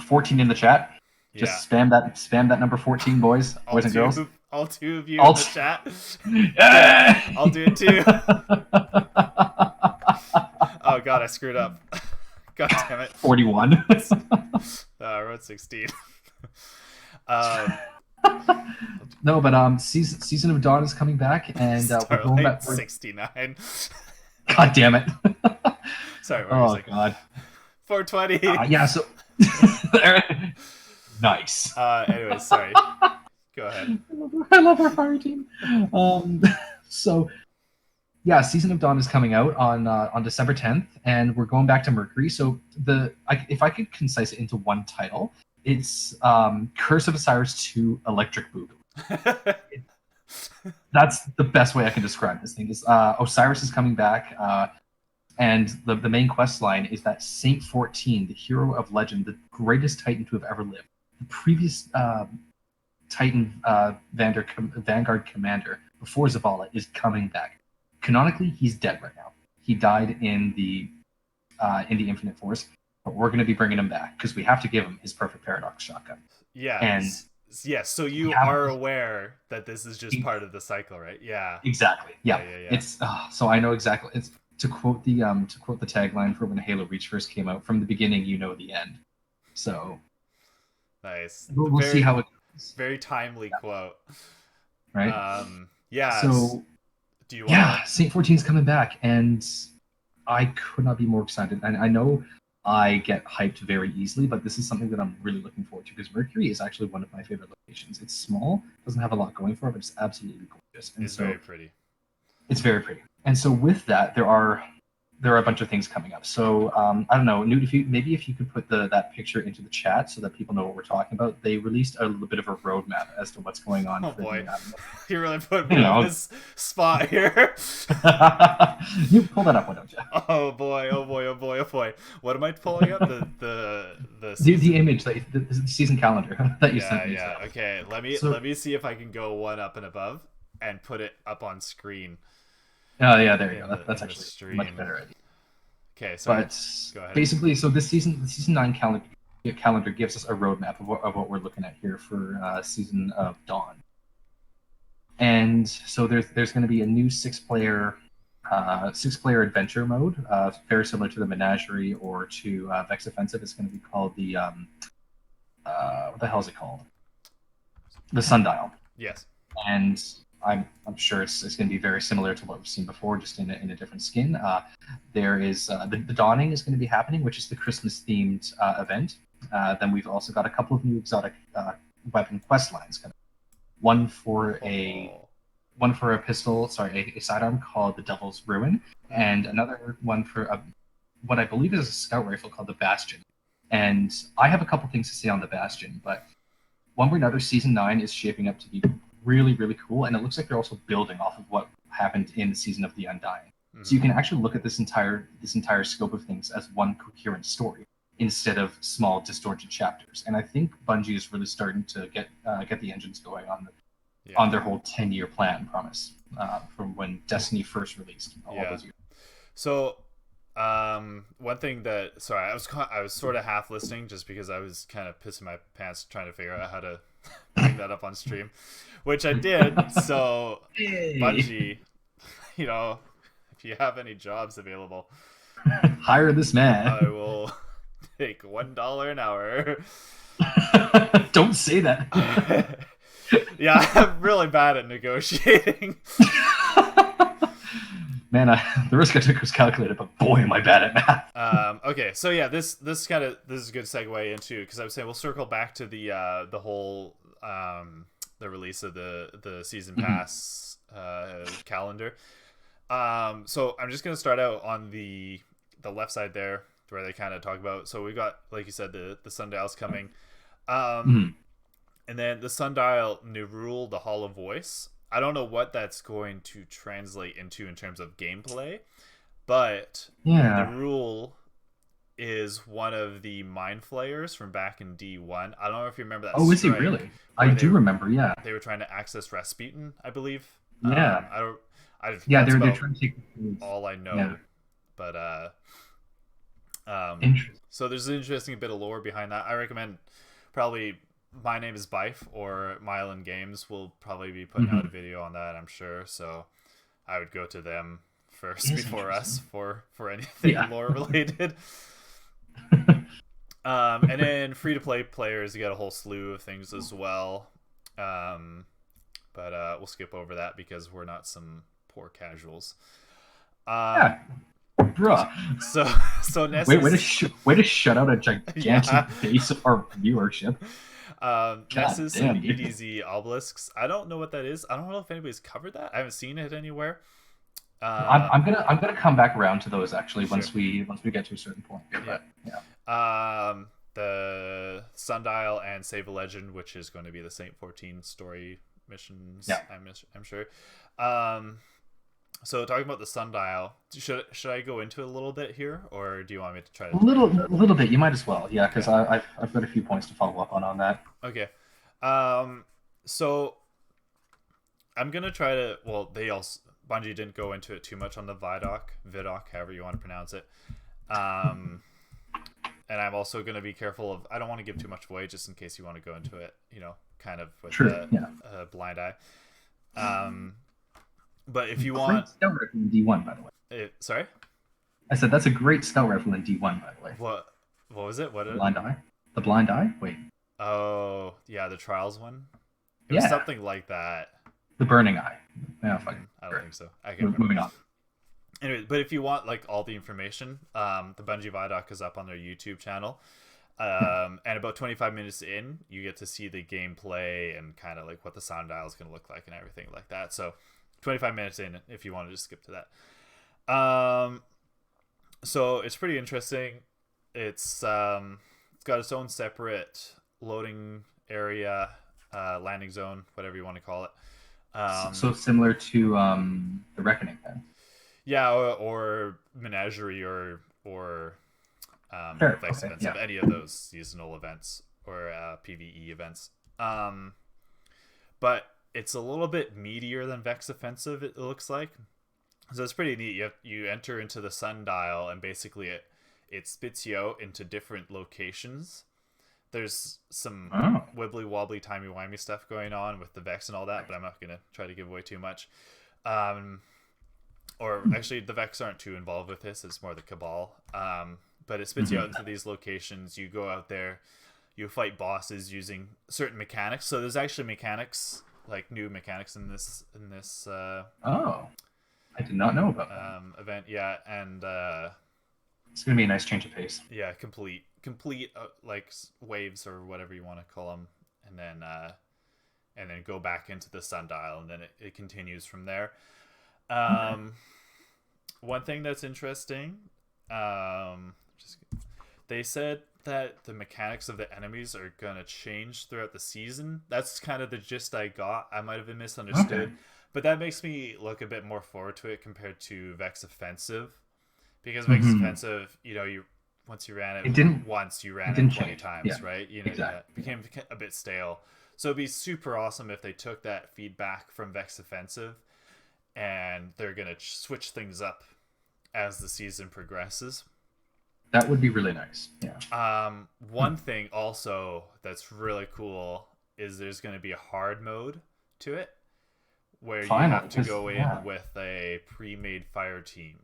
[SPEAKER 1] 14 in the chat.
[SPEAKER 2] Yeah.
[SPEAKER 1] Just spam that number 14, boys and girls.
[SPEAKER 2] All two of you in the chat.
[SPEAKER 1] Yeah,
[SPEAKER 2] I'll do it too. Oh god, I screwed up. God damn it.
[SPEAKER 1] 41.
[SPEAKER 2] I wrote 16.
[SPEAKER 1] No, but season of Dawn is coming back, and we're going back.
[SPEAKER 2] 69.
[SPEAKER 1] God damn it.
[SPEAKER 2] Sorry. What were you saying?
[SPEAKER 1] God.
[SPEAKER 2] 420.
[SPEAKER 1] Yeah. So. Nice.
[SPEAKER 2] Anyways, sorry. Go ahead.
[SPEAKER 1] I love our fire team. So, yeah, Season of Dawn is coming out on December 10th, and we're going back to Mercury. So if I could concise it into one title, it's Curse of Osiris 2 Electric Boogaloo. That's the best way I can describe this thing. Is Osiris is coming back, and the main quest line is that Saint 14, the hero of legend, the greatest Titan to have ever lived, the previous Titan Vanguard commander before Zavala, is coming back. Canonically, he's dead right now. He died in the Infinite Force, but we're going to be bringing him back because we have to give him his perfect paradox shotgun.
[SPEAKER 2] Yeah.
[SPEAKER 1] And
[SPEAKER 2] yes, so you are aware that this is just part of the cycle, right? Yeah.
[SPEAKER 1] Exactly. Yeah.
[SPEAKER 2] Yeah.
[SPEAKER 1] It's so I know exactly. It's to quote the tagline for when Halo Reach first came out. From the beginning, you know the end. So
[SPEAKER 2] nice.
[SPEAKER 1] We'll see how it goes.
[SPEAKER 2] Very timely quote.
[SPEAKER 1] Right.
[SPEAKER 2] Yeah.
[SPEAKER 1] So
[SPEAKER 2] do you want? Yeah,
[SPEAKER 1] Saint 14's coming back, and I could not be more excited. And I know I get hyped very easily, but this is something that I'm really looking forward to because Mercury is actually one of my favorite locations. It's small, doesn't have a lot going for it, but it's absolutely gorgeous. And
[SPEAKER 2] it's very pretty.
[SPEAKER 1] It's very pretty. And so with that, there are a bunch of things coming up. So I don't know, Newt, if you could put that picture into the chat so that people know what we're talking about. They released a little bit of a roadmap as to what's going on.
[SPEAKER 2] Oh boy, you really put me on this spot here.
[SPEAKER 1] You pull that up, why don't you?
[SPEAKER 2] Oh boy. What am I pulling up?
[SPEAKER 1] The image the season calendar that you sent me.
[SPEAKER 2] Yeah. Okay, let me see if I can go one up and above and put it up on screen.
[SPEAKER 1] Oh yeah, there you go. That's actually much better idea.
[SPEAKER 2] Okay, so
[SPEAKER 1] go ahead. Basically, so the season 9 calendar gives us a roadmap of what we're looking at here for Season of Dawn. And so there's going to be a new six-player adventure mode, very similar to the Menagerie or to Vex Offensive. It's going to be called the what the hell is it called? The Sundial.
[SPEAKER 2] Yes.
[SPEAKER 1] And I'm sure it's going to be very similar to what we've seen before, just in a different skin. There is the Dawning is going to be happening, which is the Christmas themed event. Then we've also got a couple of new exotic weapon quest lines. One for a pistol, a sidearm called the Devil's Ruin, and another one for what I believe is a scout rifle called the Bastion. And I have a couple things to say on the Bastion, but one way or another, Season 9 is shaping up to be really, really cool, and it looks like they're also building off of what happened in the Season of the Undying. Mm-hmm. So you can actually look at this entire scope of things as one coherent story instead of small distorted chapters. And I think Bungie is really starting to get the engines going on their whole 10-year plan promise from when Destiny first released all those years.
[SPEAKER 2] So one thing that I was sort of half listening just because I was kind of pissing my pants trying to figure out how to bring that up on stream, which I did. So Bungie, if you have any jobs available,
[SPEAKER 1] hire this man.
[SPEAKER 2] I will take $1 an hour.
[SPEAKER 1] Don't say that.
[SPEAKER 2] Yeah, I'm really bad at negotiating.
[SPEAKER 1] Man, the risk I took was calculated, but boy, am I bad at math.
[SPEAKER 2] Okay, so yeah, this is a good segue into, because I was saying we'll circle back to the whole the release of the season pass calendar. So I'm just gonna start out on the left side there where they kind of talk about. So we got, like you said, the Sundial's coming, and then the Sundial Nerul, the Hall of Voice. I don't know what that's going to translate into in terms of gameplay, but the rule is one of the mind flayers from back in D1. I don't know if you remember that.
[SPEAKER 1] Oh, is he really? I do remember. Yeah.
[SPEAKER 2] They were trying to access Rasputin, I believe.
[SPEAKER 1] Yeah.
[SPEAKER 2] Yeah,
[SPEAKER 1] they're trying to take
[SPEAKER 2] all I know.
[SPEAKER 1] Yeah.
[SPEAKER 2] But
[SPEAKER 1] interesting.
[SPEAKER 2] so there's an interesting bit of lore behind that. I recommend probably My Name is Bife or Mylan Games will probably be putting out a video on that, I'm sure. So I would go to them first before us for anything lore related. And then free to play players, you got a whole slew of things as well. But we'll skip over that because we're not some poor casuals.
[SPEAKER 1] Yeah. Bruh.
[SPEAKER 2] So Nessus...
[SPEAKER 1] way to shut out a gigantic base of our viewership.
[SPEAKER 2] Nessus and EDZ obelisks. I don't know what that is. I don't know if anybody's covered that. I haven't seen it anywhere.
[SPEAKER 1] I'm gonna come back around to those actually once we get to a certain point. But, yeah.
[SPEAKER 2] The Sundial and Save a Legend, which is going to be the Saint 14 story missions.
[SPEAKER 1] Yeah.
[SPEAKER 2] I'm sure. So talking about the Sundial, should I go into it a little bit here, or do you want me to try to...
[SPEAKER 1] A little bit. You might as well, yeah, because I've got a few points to follow up on that.
[SPEAKER 2] Okay. So I'm gonna try to... Well, Bungie didn't go into it too much on the VIDOC, however you want to pronounce it. And I'm also gonna be careful of... I don't want to give too much away, just in case you want to go into it, kind of with a blind eye. But if you want...
[SPEAKER 1] Great scout rifle in D1, by the way.
[SPEAKER 2] Sorry?
[SPEAKER 1] I said that's a great scout rifle in D1, by the way.
[SPEAKER 2] What was it?
[SPEAKER 1] Blind eye? The blind eye? Wait.
[SPEAKER 2] Oh, yeah, the Trials one? It was something like that.
[SPEAKER 1] The burning eye. Yeah, fine.
[SPEAKER 2] I don't think so. I can't remember.
[SPEAKER 1] Moving on.
[SPEAKER 2] Anyway, but if you want all the information, the Bungie VIDOC is up on their YouTube channel. And about 25 minutes in, you get to see the gameplay and kind of what the Sundial is going to look like and everything like that. So 25 minutes in, if you want to just skip to that. So it's pretty interesting. It's got its own separate loading area, landing zone, whatever you want to call it.
[SPEAKER 1] So similar to the Reckoning, then.
[SPEAKER 2] Yeah, or Menagerie or Vice events of any of those seasonal events or PvE events. But it's a little bit meatier than Vex Offensive, it looks like. So it's pretty neat. You enter into the Sundial, and basically it spits you out into different locations. There's some wibbly wobbly timey wimey stuff going on with the Vex and all that, but I'm not gonna try to give away too much. Or actually, the Vex aren't too involved with this. It's more the Cabal. But it spits you out into these locations. You go out there, you fight bosses using certain mechanics. So there's actually mechanics, new mechanics in this.
[SPEAKER 1] I did not know about that.
[SPEAKER 2] Event. Yeah, and
[SPEAKER 1] it's gonna be a nice change of pace.
[SPEAKER 2] Yeah, complete waves or whatever you want to call them, and then go back into the Sundial, and then it continues from there. One thing that's interesting, they said that the mechanics of the enemies are gonna change throughout the season. That's kind of the gist I got. I might have been misunderstood, but that makes me look a bit more forward to it compared to Vex Offensive, because Vex Offensive, once you ran it once, you ran it 20 times, right? Exactly. It became a bit stale. So it'd be super awesome if they took that feedback from Vex Offensive, and they're gonna switch things up as the season progresses.
[SPEAKER 1] That would be really nice. Yeah.
[SPEAKER 2] One thing also that's really cool is there's going to be a hard mode to it, where you have to go in with a pre-made fire team.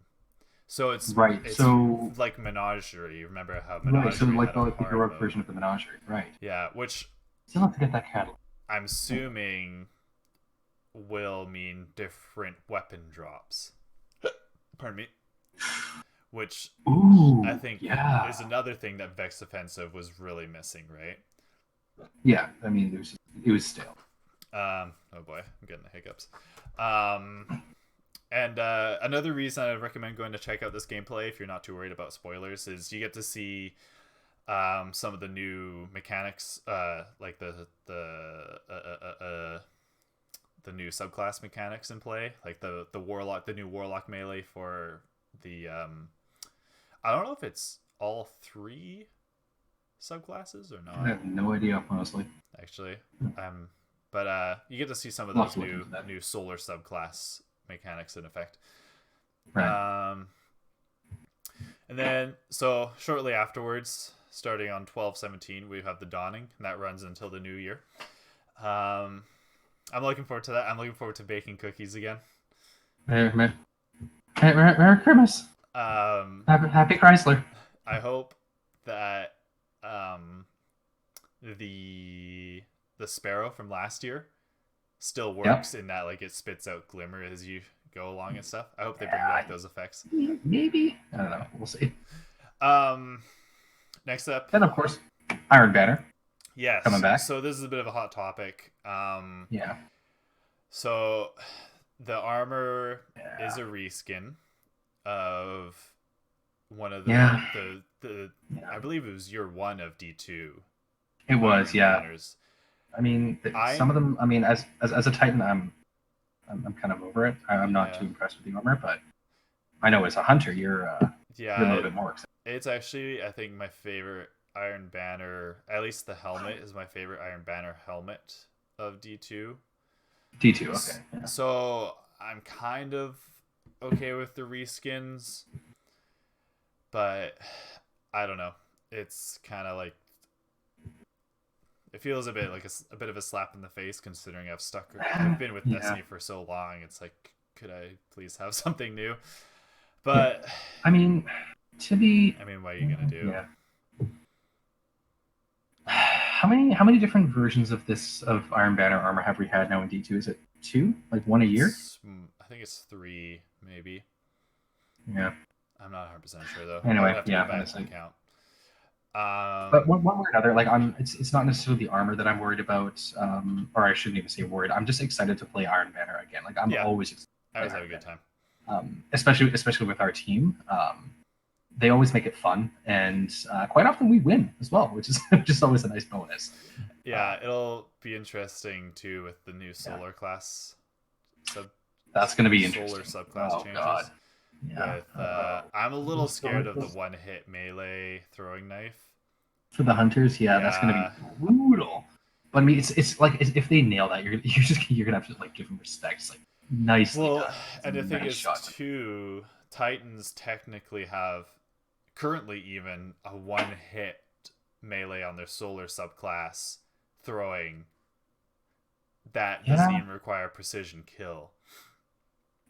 [SPEAKER 2] So it's so like Menagerie. Remember how Menagerie
[SPEAKER 1] so like the heroic
[SPEAKER 2] mode
[SPEAKER 1] version of the Menagerie, right?
[SPEAKER 2] Yeah, which
[SPEAKER 1] still have to get that catalog.
[SPEAKER 2] I'm assuming will mean different weapon drops. Pardon me. Which I think is another thing that Vex Offensive was really missing, right?
[SPEAKER 1] Yeah, I mean, it was stale.
[SPEAKER 2] Oh boy, I'm getting the hiccups. And another reason I recommend going to check out this gameplay, if you're not too worried about spoilers, is you get to see some of the new mechanics, like the new subclass mechanics in play, like the warlock, the new warlock melee for the I don't know if it's all 3 subclasses or
[SPEAKER 1] I
[SPEAKER 2] not?
[SPEAKER 1] have no idea, honestly.
[SPEAKER 2] Actually, but you get to see some of
[SPEAKER 1] I'll
[SPEAKER 2] those
[SPEAKER 1] have to look into that.
[SPEAKER 2] new solar subclass mechanics in effect.
[SPEAKER 1] Right.
[SPEAKER 2] And then so shortly afterwards, starting on 12/17, we have the dawning, and that runs until the new year. I'm looking forward to that. I'm looking forward to baking cookies again.
[SPEAKER 1] Merry Christmas. Happy Chrysler.
[SPEAKER 2] I hope that the sparrow from last year still works in that like it spits out glimmer as you go along and stuff. I hope they bring back those effects.
[SPEAKER 1] Maybe. I don't know. We'll see.
[SPEAKER 2] Next up.
[SPEAKER 1] Then of course, Iron Banner.
[SPEAKER 2] Yes.
[SPEAKER 1] Coming back.
[SPEAKER 2] So this is a bit of a hot topic.
[SPEAKER 1] Yeah.
[SPEAKER 2] So the armor is a reskin of one of the I believe it was year 1 of D2.
[SPEAKER 1] It was, yeah.
[SPEAKER 2] Banners.
[SPEAKER 1] I mean, some of them. I mean, as a Titan, I'm kind of over it. I'm not too impressed with the armor, but I know as a hunter, you're a little bit more excited.
[SPEAKER 2] It's actually, I think, my favorite Iron Banner. At least the helmet is my favorite Iron Banner helmet of D2.
[SPEAKER 1] D2, okay. Yeah.
[SPEAKER 2] So I'm kind of okay with the reskins, but I don't know. It's kind of like it feels a bit like a bit of a slap in the face considering I've been with Destiny for so long. It's like, could I please have something new? But
[SPEAKER 1] I mean, what
[SPEAKER 2] are you gonna do?
[SPEAKER 1] Yeah. How many different versions of Iron Banner armor have we had now in D2? Is it 2? Like 1 a year?
[SPEAKER 2] I think it's 3, maybe.
[SPEAKER 1] Yeah.
[SPEAKER 2] I'm not 100% sure though.
[SPEAKER 1] Anyway,
[SPEAKER 2] yeah, count.
[SPEAKER 1] But one way or another, like it's not necessarily the armor that I'm worried about, or I shouldn't even say worried. I'm just excited to play Iron Banner again. Like I'm always excited.
[SPEAKER 2] I always have a good time.
[SPEAKER 1] Especially with our team. They always make it fun, and quite often we win as well, which is just always a nice bonus.
[SPEAKER 2] Yeah, it'll be interesting too with the new solar class.
[SPEAKER 1] That's going to be interesting.
[SPEAKER 2] Solar subclass changes.
[SPEAKER 1] God. Yeah.
[SPEAKER 2] With, I'm a little scared of the one-hit melee throwing knife.
[SPEAKER 1] For the hunters, that's going to be brutal. But I mean, it's like if they nail that, you're gonna have to like give them respect. It's like nicely done.
[SPEAKER 2] And the thing is, too, Titans technically have currently even a one-hit melee on their solar subclass throwing that doesn't even require precision kill.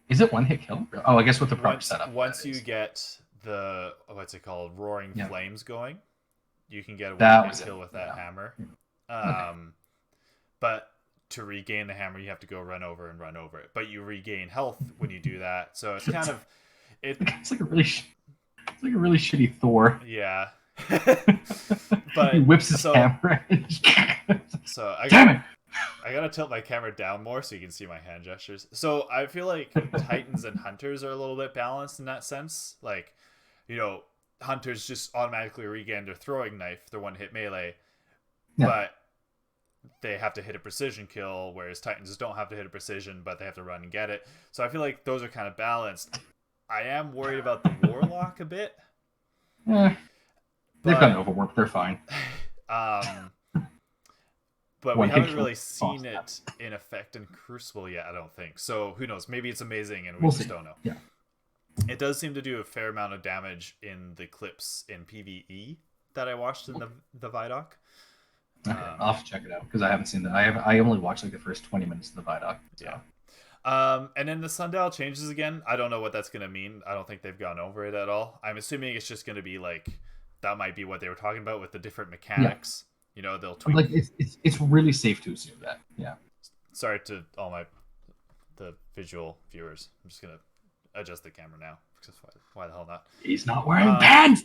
[SPEAKER 1] Is it one hit kill? Oh, I guess with the proper setup.
[SPEAKER 2] Once you get the what's it called, roaring flames going, you can get a one hit kill with that hammer. But to regain the hammer, you have to go run over it. But you regain health when you do that, so it's kind of it's like a really shitty Thor. Yeah. But
[SPEAKER 1] he whips his camera.
[SPEAKER 2] So
[SPEAKER 1] damn it.
[SPEAKER 2] I gotta tilt my camera down more so you can see my hand gestures. So I feel like Titans and Hunters are a little bit balanced in that sense. Like, Hunters just automatically regain their throwing knife, their one-hit melee, but they have to hit a precision kill, whereas Titans don't have to hit a precision, but they have to run and get it. So I feel like those are kind of balanced. I am worried about the Warlock a bit.
[SPEAKER 1] They've gotten overworked. They're fine.
[SPEAKER 2] But we haven't really seen it in effect in Crucible yet, I don't think. So who knows? Maybe it's amazing and we just don't know.
[SPEAKER 1] Yeah.
[SPEAKER 2] It does seem to do a fair amount of damage in the clips in PvE that I watched in the VIDOC.
[SPEAKER 1] Okay, I'll have to check it out because I haven't seen that. I only watched like the first 20 minutes of the VIDOC. So.
[SPEAKER 2] Yeah. And then the sundial changes again. I don't know what that's going to mean. I don't think they've gone over it at all. I'm assuming it's just going to be like, that might be what they were talking about with the different mechanics. Yeah. They'll tweak.
[SPEAKER 1] Like it's really safe to assume that. Yeah. Sorry
[SPEAKER 2] to all the visual viewers. I'm just going to adjust the camera now. Because why the hell not?
[SPEAKER 1] He's not wearing pants!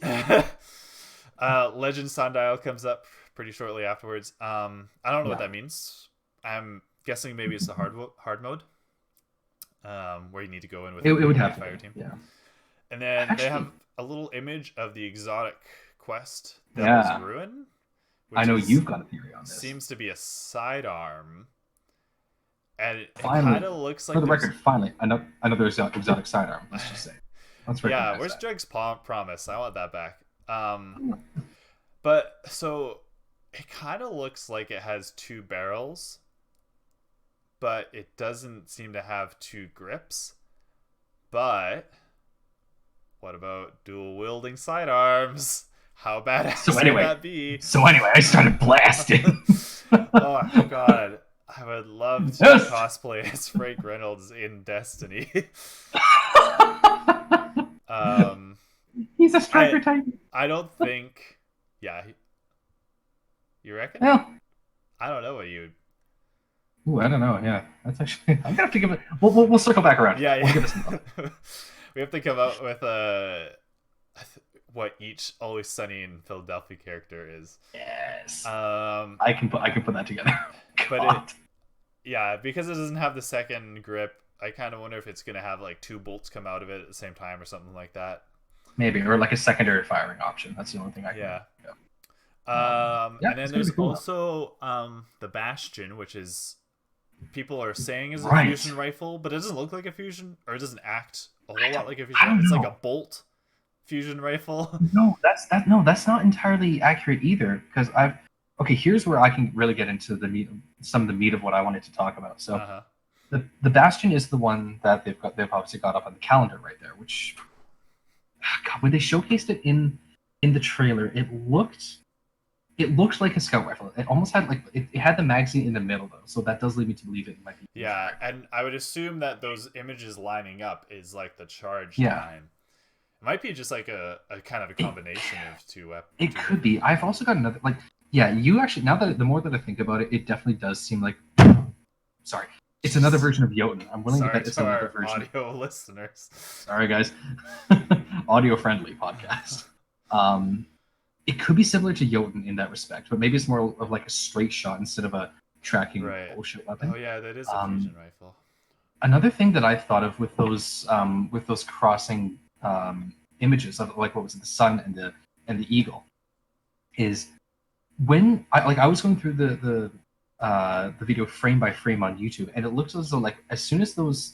[SPEAKER 2] Legend Sundial comes up pretty shortly afterwards. I don't know what that means. I'm guessing maybe it's the hard mode, where you need to go in with
[SPEAKER 1] it would have
[SPEAKER 2] fire team.
[SPEAKER 1] Yeah.
[SPEAKER 2] And then they have a little image of the exotic quest, Devil's Ruin.
[SPEAKER 1] I know you've got a theory on this.
[SPEAKER 2] Seems to be a sidearm, and it
[SPEAKER 1] kind
[SPEAKER 2] of looks like.
[SPEAKER 1] For the record, finally another exotic sidearm. Let's just say.
[SPEAKER 2] Where's Jug's promise? I want that back. But so it kind of looks like it has two barrels, but it doesn't seem to have two grips. But what about dual wielding sidearms? How badass would that be?
[SPEAKER 1] So anyway, I started blasting.
[SPEAKER 2] Oh my god. I would love to cosplay as Frank Reynolds in Destiny.
[SPEAKER 1] He's a striker type.
[SPEAKER 2] I don't think. Yeah. You reckon?
[SPEAKER 1] Well,
[SPEAKER 2] I don't know what you.
[SPEAKER 1] Ooh, I don't know. Yeah, that's actually. I'm gonna have to give it. We'll circle back around.
[SPEAKER 2] Yeah,
[SPEAKER 1] We'll give it some
[SPEAKER 2] we have to come up with what each Always Sunny in Philadelphia character is.
[SPEAKER 1] Yes.
[SPEAKER 2] I
[SPEAKER 1] can put that together.
[SPEAKER 2] But because it doesn't have the second grip, I kind of wonder if it's gonna have like two bolts come out of it at the same time or something like that.
[SPEAKER 1] Maybe, or like a secondary firing option. That's the only thing I can.
[SPEAKER 2] Yeah.
[SPEAKER 1] Yeah.
[SPEAKER 2] And then there's also the Bastion, which is people are saying is a fusion rifle, but it doesn't look like a fusion, or it doesn't act a whole lot like a fusion. It's like a bolt fusion rifle.
[SPEAKER 1] No, that's not entirely accurate either. Because here's where I can really get into some of the meat of what I wanted to talk about. So the Bastion is the one that they've obviously got up on the calendar right there. Which, God, when they showcased it in the trailer, it looked like a scout rifle. It almost had it had the magazine in the middle though, so that does lead me to believe it might be.
[SPEAKER 2] Yeah, and I would assume that those images lining up is like the charge time. It might be just like a kind of a combination of two weapons.
[SPEAKER 1] It could be. I've also got another you actually, now that the more that I think about it, it definitely does seem like sorry. It's another version of Jotun. I'm willing to bet it's another version.
[SPEAKER 2] Audio listeners.
[SPEAKER 1] Sorry guys. Audio friendly podcast. It could be similar to Jotun in that respect, but maybe it's more of like a straight shot instead of a tracking bullshit weapon.
[SPEAKER 2] Oh yeah, that is a fusion rifle.
[SPEAKER 1] Another thing that I thought of with those crossing images of like what was it, the sun and the eagle, is when I was going through the video frame by frame on YouTube, and it looks as though like as soon as those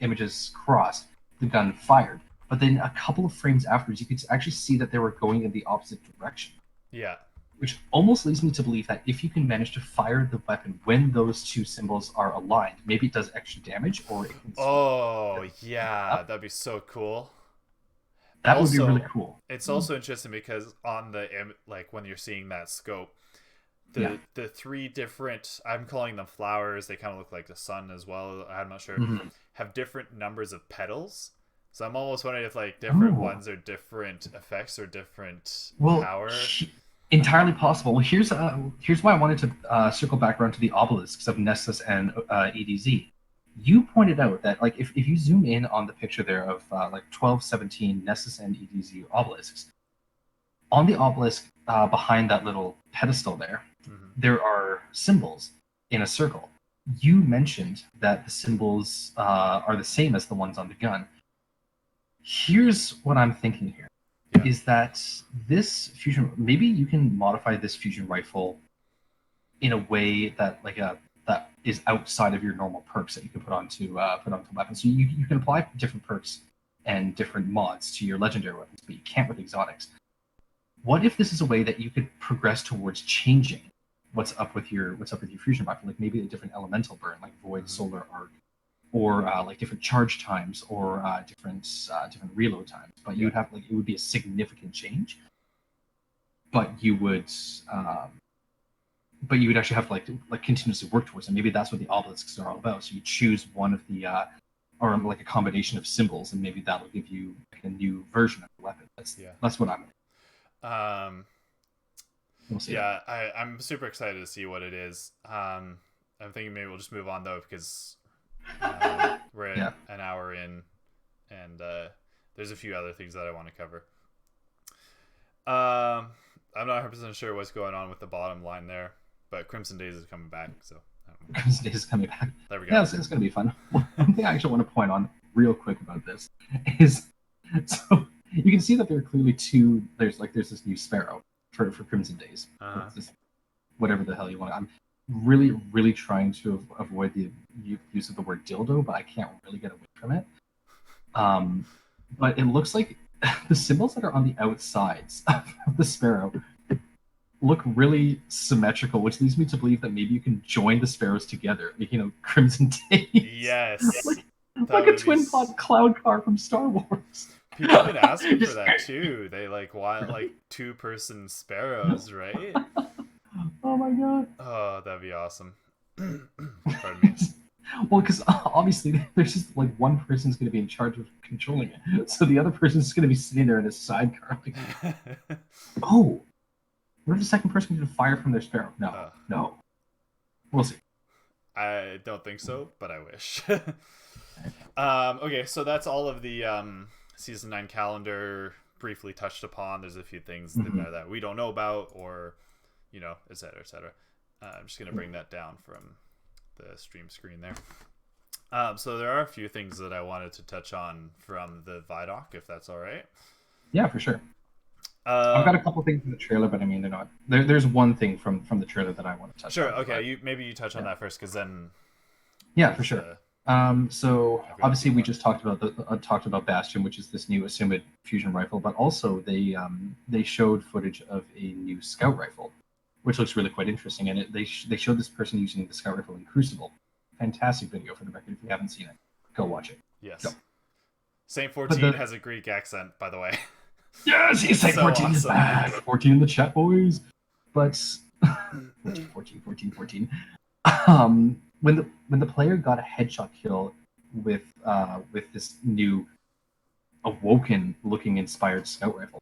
[SPEAKER 1] images crossed, the gun fired. But then a couple of frames afterwards, you could actually see that they were going in the opposite direction.
[SPEAKER 2] Yeah.
[SPEAKER 1] Which almost leads me to believe that if you can manage to fire the weapon when those two symbols are aligned, maybe it does extra damage, or it can
[SPEAKER 2] that'd be so cool.
[SPEAKER 1] That would be really cool.
[SPEAKER 2] It's also interesting because on the when you're seeing that scope, the three different, I'm calling them flowers, they kind of look like the sun as well, I'm not sure, have different numbers of petals. So I'm almost wondering if like different ones are different effects or different power.
[SPEAKER 1] Entirely possible. Well, here's why I wanted to circle back around to the obelisks of Nessus and EDZ. You pointed out that like if you zoom in on the picture there of 1217 Nessus and EDZ obelisks, on the obelisk behind that little pedestal there, there are symbols in a circle. You mentioned that the symbols are the same as the ones on the gun. Here's what I'm thinking here, is that this fusion, maybe you can modify this fusion rifle in a way that that is outside of your normal perks that you can put onto weapons. So you can apply different perks and different mods to your legendary weapons, but you can't with exotics. What if this is a way that you could progress towards changing what's up with your fusion rifle, like maybe a different elemental burn, like Void, Solar Arc, or like different charge times, or different reload times. But you would have it would be a significant change. But you would actually have to like continuously work towards it. Maybe that's what the obelisks are all about. So you choose one of the or like a combination of symbols, and maybe that'll give you like a new version of the weapon. That's what I'm. We'll see.
[SPEAKER 2] Yeah, I'm super excited to see what it is. I'm thinking maybe we'll just move on though, because we're an hour in, and there's a few other things that I want to cover. I'm not 100% sure what's going on with the bottom line there, but Crimson Days is coming back, so.
[SPEAKER 1] Crimson Days is coming back.
[SPEAKER 2] There we go.
[SPEAKER 1] Yeah, it's going to be fun. One thing I actually want to point on real quick about this is, so you can see that there are clearly two. There's this new Sparrow for Crimson Days. Just whatever the hell you want. I'm really, really trying to avoid the use of the word dildo, but I can't really get away from it. But it looks like the symbols that are on the outsides of the sparrow look really symmetrical, which leads me to believe that maybe you can join the sparrows together. You know, Crimson Days.
[SPEAKER 2] Yes.
[SPEAKER 1] like a twin pod cloud car from Star Wars.
[SPEAKER 2] People have been asking for that too. They want like 2-person sparrows, right?
[SPEAKER 1] Oh my god.
[SPEAKER 2] Oh, that'd be awesome. Pardon me.
[SPEAKER 1] Well, because obviously there's just like one person's going to be in charge of controlling it, so the other person's going to be sitting there in a sidecar. Like, oh, what if the second person can fire from their sparrow? No. We'll see.
[SPEAKER 2] I don't think so, but I wish. Okay, so that's all of the season 9 calendar briefly touched upon. There's a few things in there that we don't know about, or et cetera, et cetera. I'm just gonna bring that down from the stream screen there. So there are a few things that I wanted to touch on from the VIDOC, if that's all right.
[SPEAKER 1] Yeah, for sure. I've got a couple things in the trailer, but I mean, they're not. There's one thing from the trailer that I want to touch on.
[SPEAKER 2] Sure. Okay. Maybe you touch on that first, because then.
[SPEAKER 1] Yeah, for sure. So obviously we just talked about Bastion, which is this new assumed fusion rifle, but also they showed footage of a new scout rifle, which looks really quite interesting. And they showed this person using the scout rifle in Crucible. Fantastic video for the record. If you haven't seen it, go watch it.
[SPEAKER 2] Yes.
[SPEAKER 1] Go.
[SPEAKER 2] Saint 14 has a Greek accent, by the way.
[SPEAKER 1] Yes, he's Saint 14 is back. 14 in the chat, boys. But 14. When the player got a headshot kill with this new awoken looking inspired scout rifle,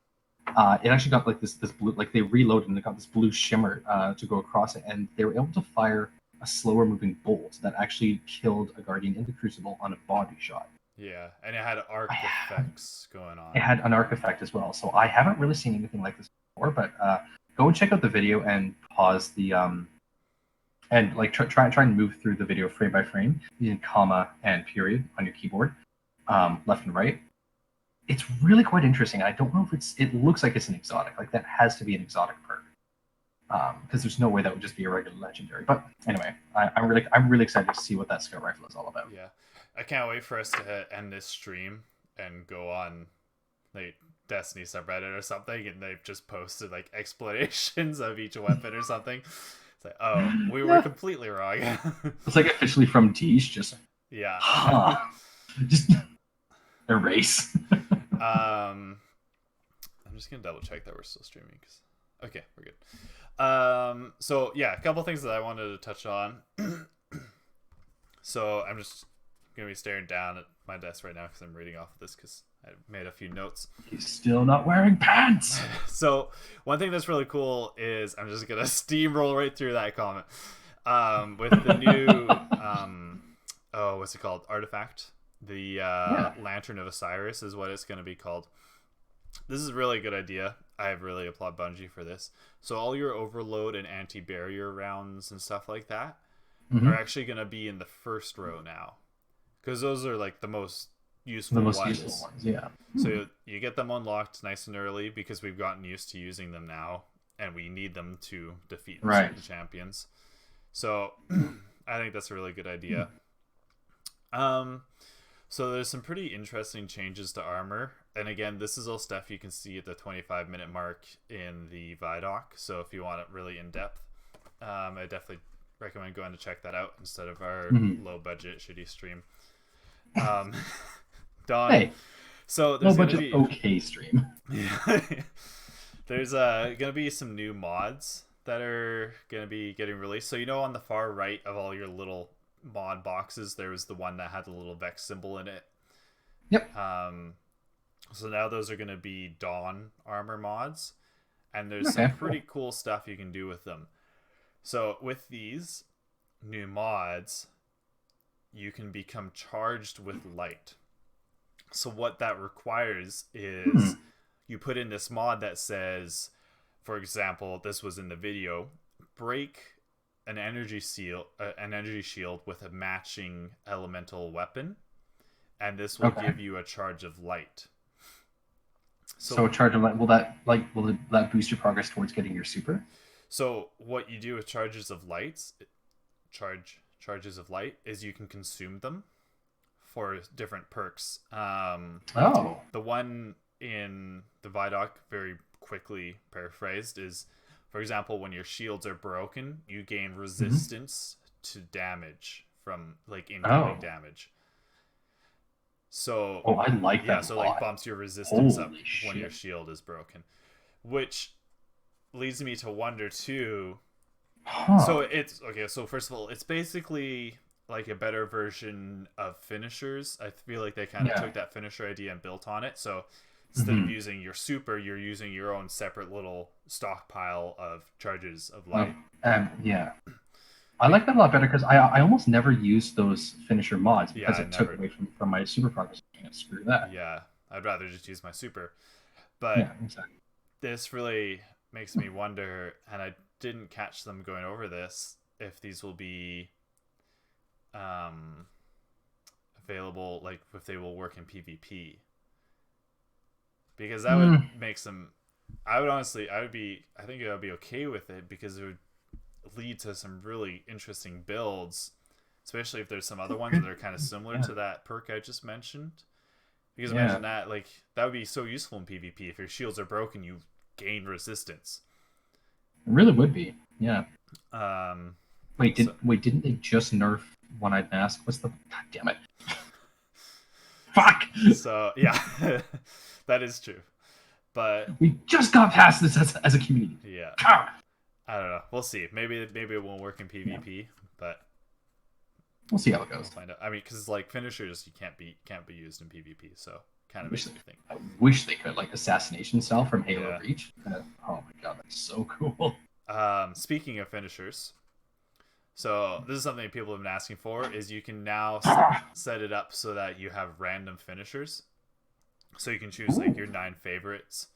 [SPEAKER 1] it actually got like this blue, like they reloaded and it got this blue shimmer to go across it, and they were able to fire a slower moving bolt that actually killed a guardian in the Crucible on a body shot.
[SPEAKER 2] Yeah, and it had arc effects going on.
[SPEAKER 1] It had an arc effect as well. So I haven't really seen anything like this before, but go and check out the video and pause the and like try and move through the video frame by frame using comma and period on your keyboard, left and right. It's really quite interesting. I don't know if it looks like it's an exotic. Like that has to be an exotic perk, because there's no way that would just be a regular legendary. But anyway, I'm really excited to see what that scout rifle is all about.
[SPEAKER 2] Yeah, I can't wait for us to end this stream and go on like Destiny subreddit or something, and they've just posted like explanations of each weapon or something. It's like, oh, we were completely wrong.
[SPEAKER 1] It's like officially from Deesh, just just erase.
[SPEAKER 2] I'm just gonna double check that we're still streaming. Okay, we're good. So yeah, a couple things that I wanted to touch on. So I'm just gonna be staring down at my desk right now because I'm reading off of this because I made a few notes.
[SPEAKER 1] He's still not wearing pants.
[SPEAKER 2] So one thing that's really cool is I'm just gonna steamroll right through that comment. With the new what's it called? Artifact. The Lantern of Osiris is what it's gonna be called. This is a really good idea. I really applaud Bungie for this. So all your overload and anti-barrier rounds and stuff like that are actually gonna be in the first row now. Because those are like the most useful ones.
[SPEAKER 1] Yeah.
[SPEAKER 2] So you get them unlocked nice and early because we've gotten used to using them now, and we need them to defeat certain champions. So I think that's a really good idea. So there's some pretty interesting changes to armor, and again, this is all stuff you can see at the 25-minute mark in the VIDOC. So if you want it really in depth, I definitely recommend going to check that out instead of our low budget shitty stream. Don.
[SPEAKER 1] Hey,
[SPEAKER 2] so there's
[SPEAKER 1] gonna be okay stream.
[SPEAKER 2] There's gonna be some new mods that are gonna be getting released. So on the far right of all your little mod boxes, there was the one that had the little Vex symbol in it.
[SPEAKER 1] Yep.
[SPEAKER 2] So now those are gonna be Dawn armor mods, and there's some pretty cool stuff you can do with them. So with these new mods, you can become charged with light. So what that requires is you put in this mod that says, for example, this was in the video, break an energy shield with a matching elemental weapon, and this will give you a charge of light.
[SPEAKER 1] So a charge of light, will that boost your progress towards getting your super?
[SPEAKER 2] So what you do with charges of light is you can consume them for different perks. The one in the VIDOC, very quickly paraphrased, is, for example, when your shields are broken, you gain resistance to damage from like incoming damage. So
[SPEAKER 1] I like that.
[SPEAKER 2] So like bumps your resistance up when your shield is broken, which leads me to wonder too. So it's okay. So first of all, it's basically like a better version of finishers. I feel like they kind of took that finisher idea and built on it. So instead of using your super, you're using your own separate little stockpile of charges of light.
[SPEAKER 1] Yeah. I like that a lot better because I almost never used those finisher mods because it took away from my super progress. Screw that.
[SPEAKER 2] Yeah, I'd rather just use my super. But this really makes me wonder, and I didn't catch them going over this, if these will be available, like if they will work in PvP. Because that would make some... I think I would be okay with it because it would lead to some really interesting builds, especially if there's some other ones that are kind of similar to that perk I just mentioned. Because imagine that, like, that would be so useful in PvP. If your shields are broken, you gain resistance.
[SPEAKER 1] It really would be, yeah.
[SPEAKER 2] Wait,
[SPEAKER 1] didn't they just nerf one-eyed mask? What's the... God damn it. Fuck!
[SPEAKER 2] So, yeah. That is true. But...
[SPEAKER 1] we just got past this as a community.
[SPEAKER 2] Yeah. I don't know. We'll see. Maybe it won't work in PvP, but
[SPEAKER 1] we'll see how it goes.
[SPEAKER 2] We'll find out. I mean, because like finishers, you can't be used in PvP, so kind of makes me think.
[SPEAKER 1] I wish they could, like assassination style from Halo Reach. Oh my god, that's so cool.
[SPEAKER 2] Speaking of finishers, so this is something people have been asking for. Is you can now set it up so that you have random finishers, so you can choose like your 9 favorites.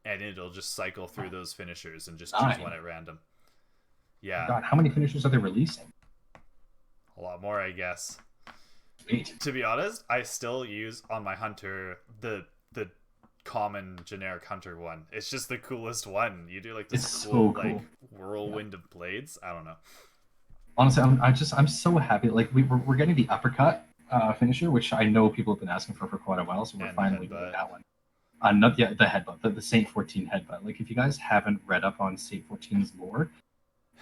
[SPEAKER 2] And it'll just cycle through those finishers and just choose one at random. Yeah.
[SPEAKER 1] God, how many finishers are they releasing?
[SPEAKER 2] A lot more, I guess.
[SPEAKER 1] Sweet.
[SPEAKER 2] To be honest, I still use on my hunter the common generic hunter one. It's just the coolest one. You do like this cool like whirlwind of blades. I don't know.
[SPEAKER 1] Honestly, I'm so happy. Like we're getting the uppercut finisher, which I know people have been asking for quite a while. So we're finally getting that one. Not the headbutt, the Saint 14 headbutt. Like, if you guys haven't read up on Saint 14's lore,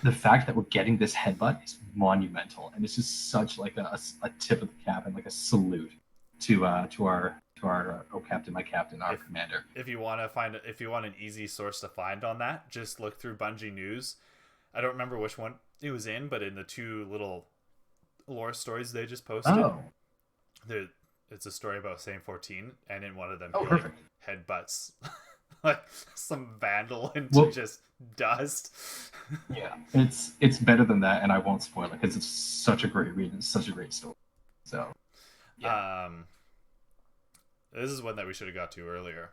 [SPEAKER 1] the fact that we're getting this headbutt is monumental, and it's just such like a tip of the cap and like a salute to our oh captain, my captain, our commander.
[SPEAKER 2] If you want an easy source to find on that, just look through Bungie News. I don't remember which one it was in, but in the 2 little lore stories they just posted, it's a story about Saint 14, and in one of them, headbutts like some vandal into just dust.
[SPEAKER 1] Yeah, it's better than that, and I won't spoil it because it's such a great read. It's such a great story. So,
[SPEAKER 2] this is one that we should have got to earlier.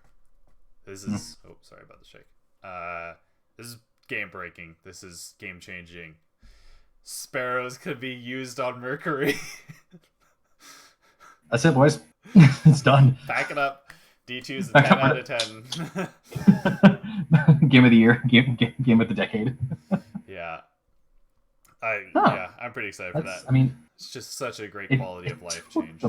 [SPEAKER 2] This is sorry about the shake. This is game breaking. This is game changing. Sparrows could be used on Mercury.
[SPEAKER 1] That's it, boys. It's done.
[SPEAKER 2] Back it up. D2 is a 10 out of 10.
[SPEAKER 1] Game of the year. Game of the decade.
[SPEAKER 2] Yeah. I'm pretty excited for that.
[SPEAKER 1] I mean,
[SPEAKER 2] it's just such a great quality of life change.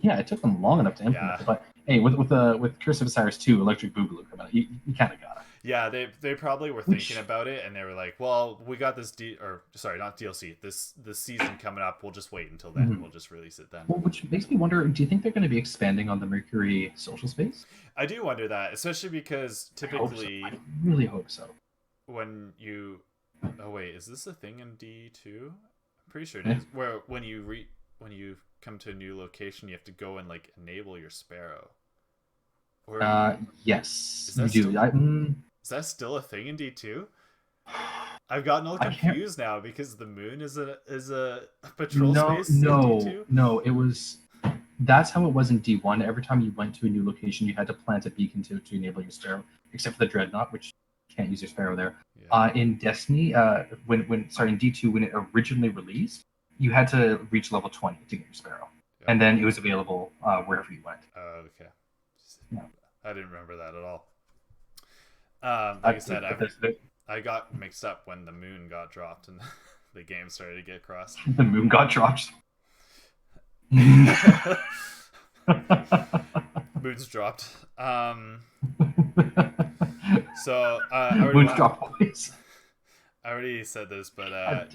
[SPEAKER 1] It took them long enough to implement it. But hey, with Curse of Osiris 2, Electric Boogaloo coming out, you kind of got it.
[SPEAKER 2] Yeah, they probably were thinking about it, and they were like, well, we got this not DLC, this season coming up, we'll just wait until then, we'll just release it then.
[SPEAKER 1] Well, which makes me wonder, do you think they're going to be expanding on the Mercury social space?
[SPEAKER 2] I do wonder that, especially because typically...
[SPEAKER 1] I really hope so.
[SPEAKER 2] When you... Oh wait, is this a thing in D2? I'm pretty sure it is. Where when you come to a new location, you have to go and like enable your sparrow. Or,
[SPEAKER 1] yes, you do.
[SPEAKER 2] Is that still a thing in D2? I've gotten all confused now because the moon is a patrol space in D2.
[SPEAKER 1] No, it was... That's how it was in D1. Every time you went to a new location, you had to plant a beacon to enable your sparrow, except for the Dreadnought, which you can't use your sparrow there. Yeah. In Destiny, in D2, when it originally released, you had to reach level 20 to get your sparrow. Yeah. And then it was available wherever you went.
[SPEAKER 2] Oh, okay. Yeah. I didn't remember that at all. Like I said, I got mixed up when the moon got dropped and the game started to get crossed.
[SPEAKER 1] The moon got dropped.
[SPEAKER 2] Moon's dropped.
[SPEAKER 1] Moon's dropped twice.
[SPEAKER 2] I already said this, but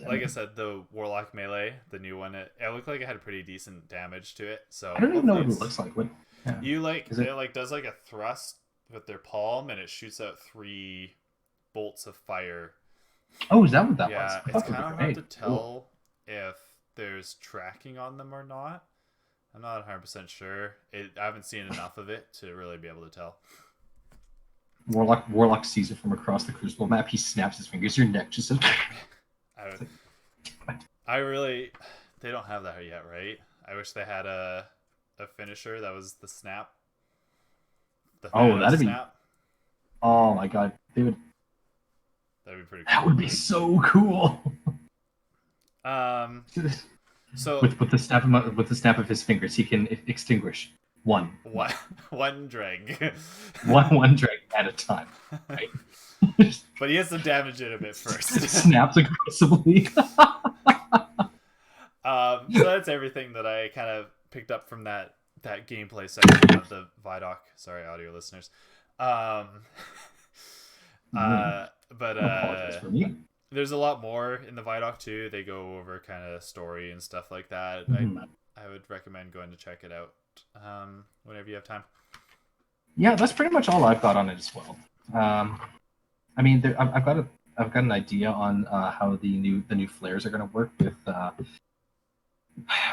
[SPEAKER 2] like I said, the Warlock melee, the new one, it looked like it had pretty decent damage to it. So
[SPEAKER 1] I don't even know what it looks like.
[SPEAKER 2] You it does like a thrust with their palm, and it shoots out 3 bolts of fire.
[SPEAKER 1] Oh, is that what that was?
[SPEAKER 2] Yeah, it's kind of hard to tell if there's tracking on them or not. I'm not 100% sure. I haven't seen enough of it to really be able to tell.
[SPEAKER 1] Warlock sees it from across the Crucible map. He snaps his fingers. Your neck just says...
[SPEAKER 2] They don't have that yet, right? I wish they had a finisher that was the snap.
[SPEAKER 1] That'd
[SPEAKER 2] snap.
[SPEAKER 1] Oh my god, that'd
[SPEAKER 2] be pretty cool.
[SPEAKER 1] That would be so cool.
[SPEAKER 2] So
[SPEAKER 1] with the snap of his fingers, he can extinguish one
[SPEAKER 2] drag.
[SPEAKER 1] one drag at a time. Right?
[SPEAKER 2] But he has to damage it a bit first.
[SPEAKER 1] Snaps aggressively.
[SPEAKER 2] So that's everything that I kind of picked up from that gameplay section of the VIDOC. Sorry, audio listeners. There's a lot more in the VIDOC too. They go over kind of story and stuff like that. Mm-hmm. I would recommend going to check it out whenever you have time.
[SPEAKER 1] Yeah, that's pretty much all I've got on it as well. I mean, I've got an idea on how the new flares are going to work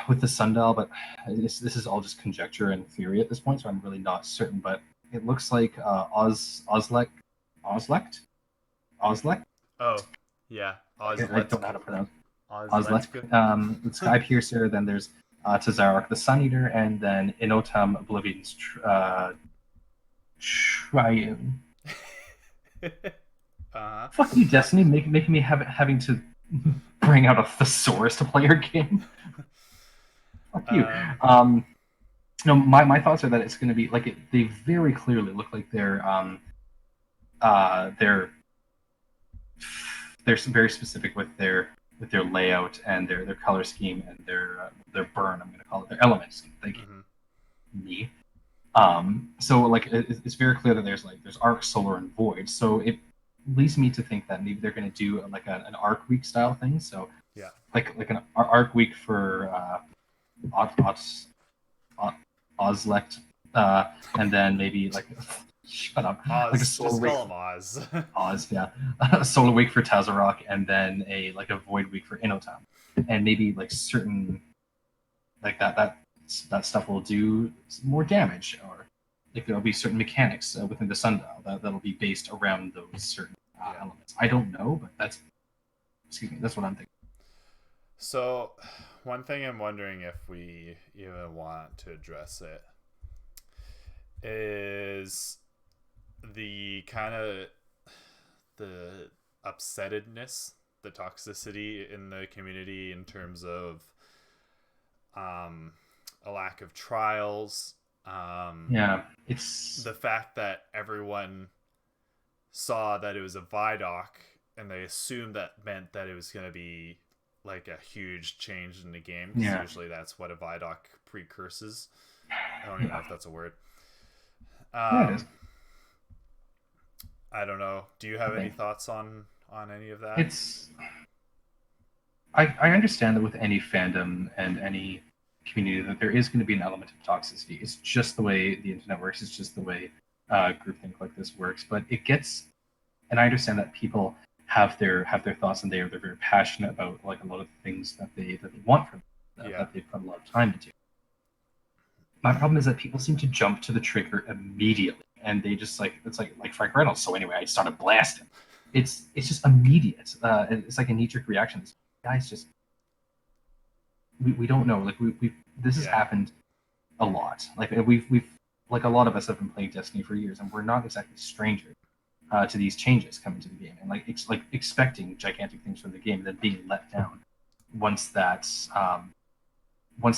[SPEAKER 1] with the sundial, but this is all just conjecture and theory at this point, so I'm really not certain. But it looks like Ozlek.
[SPEAKER 2] Oh, yeah.
[SPEAKER 1] I don't know how to pronounce Ozlek. The Sky Piercer. Then there's Tazarok the Sun Eater, and then Inotam Oblivion's Triune. Fuck you, Destiny, making me having to bring out a thesaurus to play your game. Fuck you. No, my thoughts are that it's going to be like they very clearly look like they're very specific with their layout and their color scheme and their burn. I'm going to call it their element scheme. Thank you. Me. So like it's very clear that there's arc, solar, and void. So it leads me to think that maybe they're going to do like an arc week style thing. So
[SPEAKER 2] yeah, like
[SPEAKER 1] an arc week for Ozlect, and then maybe like shut up,
[SPEAKER 2] Oz,
[SPEAKER 1] like a solar week.
[SPEAKER 2] Oz.
[SPEAKER 1] Oz, yeah, a solar week for Tazarok, and then a void week for Inotam, and maybe like certain like that stuff will do more damage, or like there'll be certain mechanics within the sundial that'll be based around those certain elements. I don't know, but that's what I'm thinking.
[SPEAKER 2] So, one thing I'm wondering if we even want to address it is the kind of the upsettedness, the toxicity in the community in terms of a lack of trials.
[SPEAKER 1] It's
[SPEAKER 2] the fact that everyone saw that it was a VIDOC and they assumed that meant that it was going to be like a huge change in the game. Because usually that's what a VIDOC precurses. I don't even know if that's a word.
[SPEAKER 1] It is.
[SPEAKER 2] I don't know. Do you have any thoughts on any of that?
[SPEAKER 1] I understand that with any fandom and any community that there is going to be an element of toxicity. It's just the way the internet works. It's just the way groupthink like this works. But it gets, and I understand that people have their thoughts and they're very passionate about like a lot of the things that they want from them, that they put a lot of time into. My problem is that people seem to jump to the trigger immediately, and they just it's like Frank Reynolds. So anyway, I started blasting. It's just immediate. It's like a knee-jerk reaction. This guys just we don't know. Like this has happened a lot. Like we've like a lot of us have been playing Destiny for years, and we're not exactly strangers to these changes coming to the game, and like expecting gigantic things from the game, and then being let down once that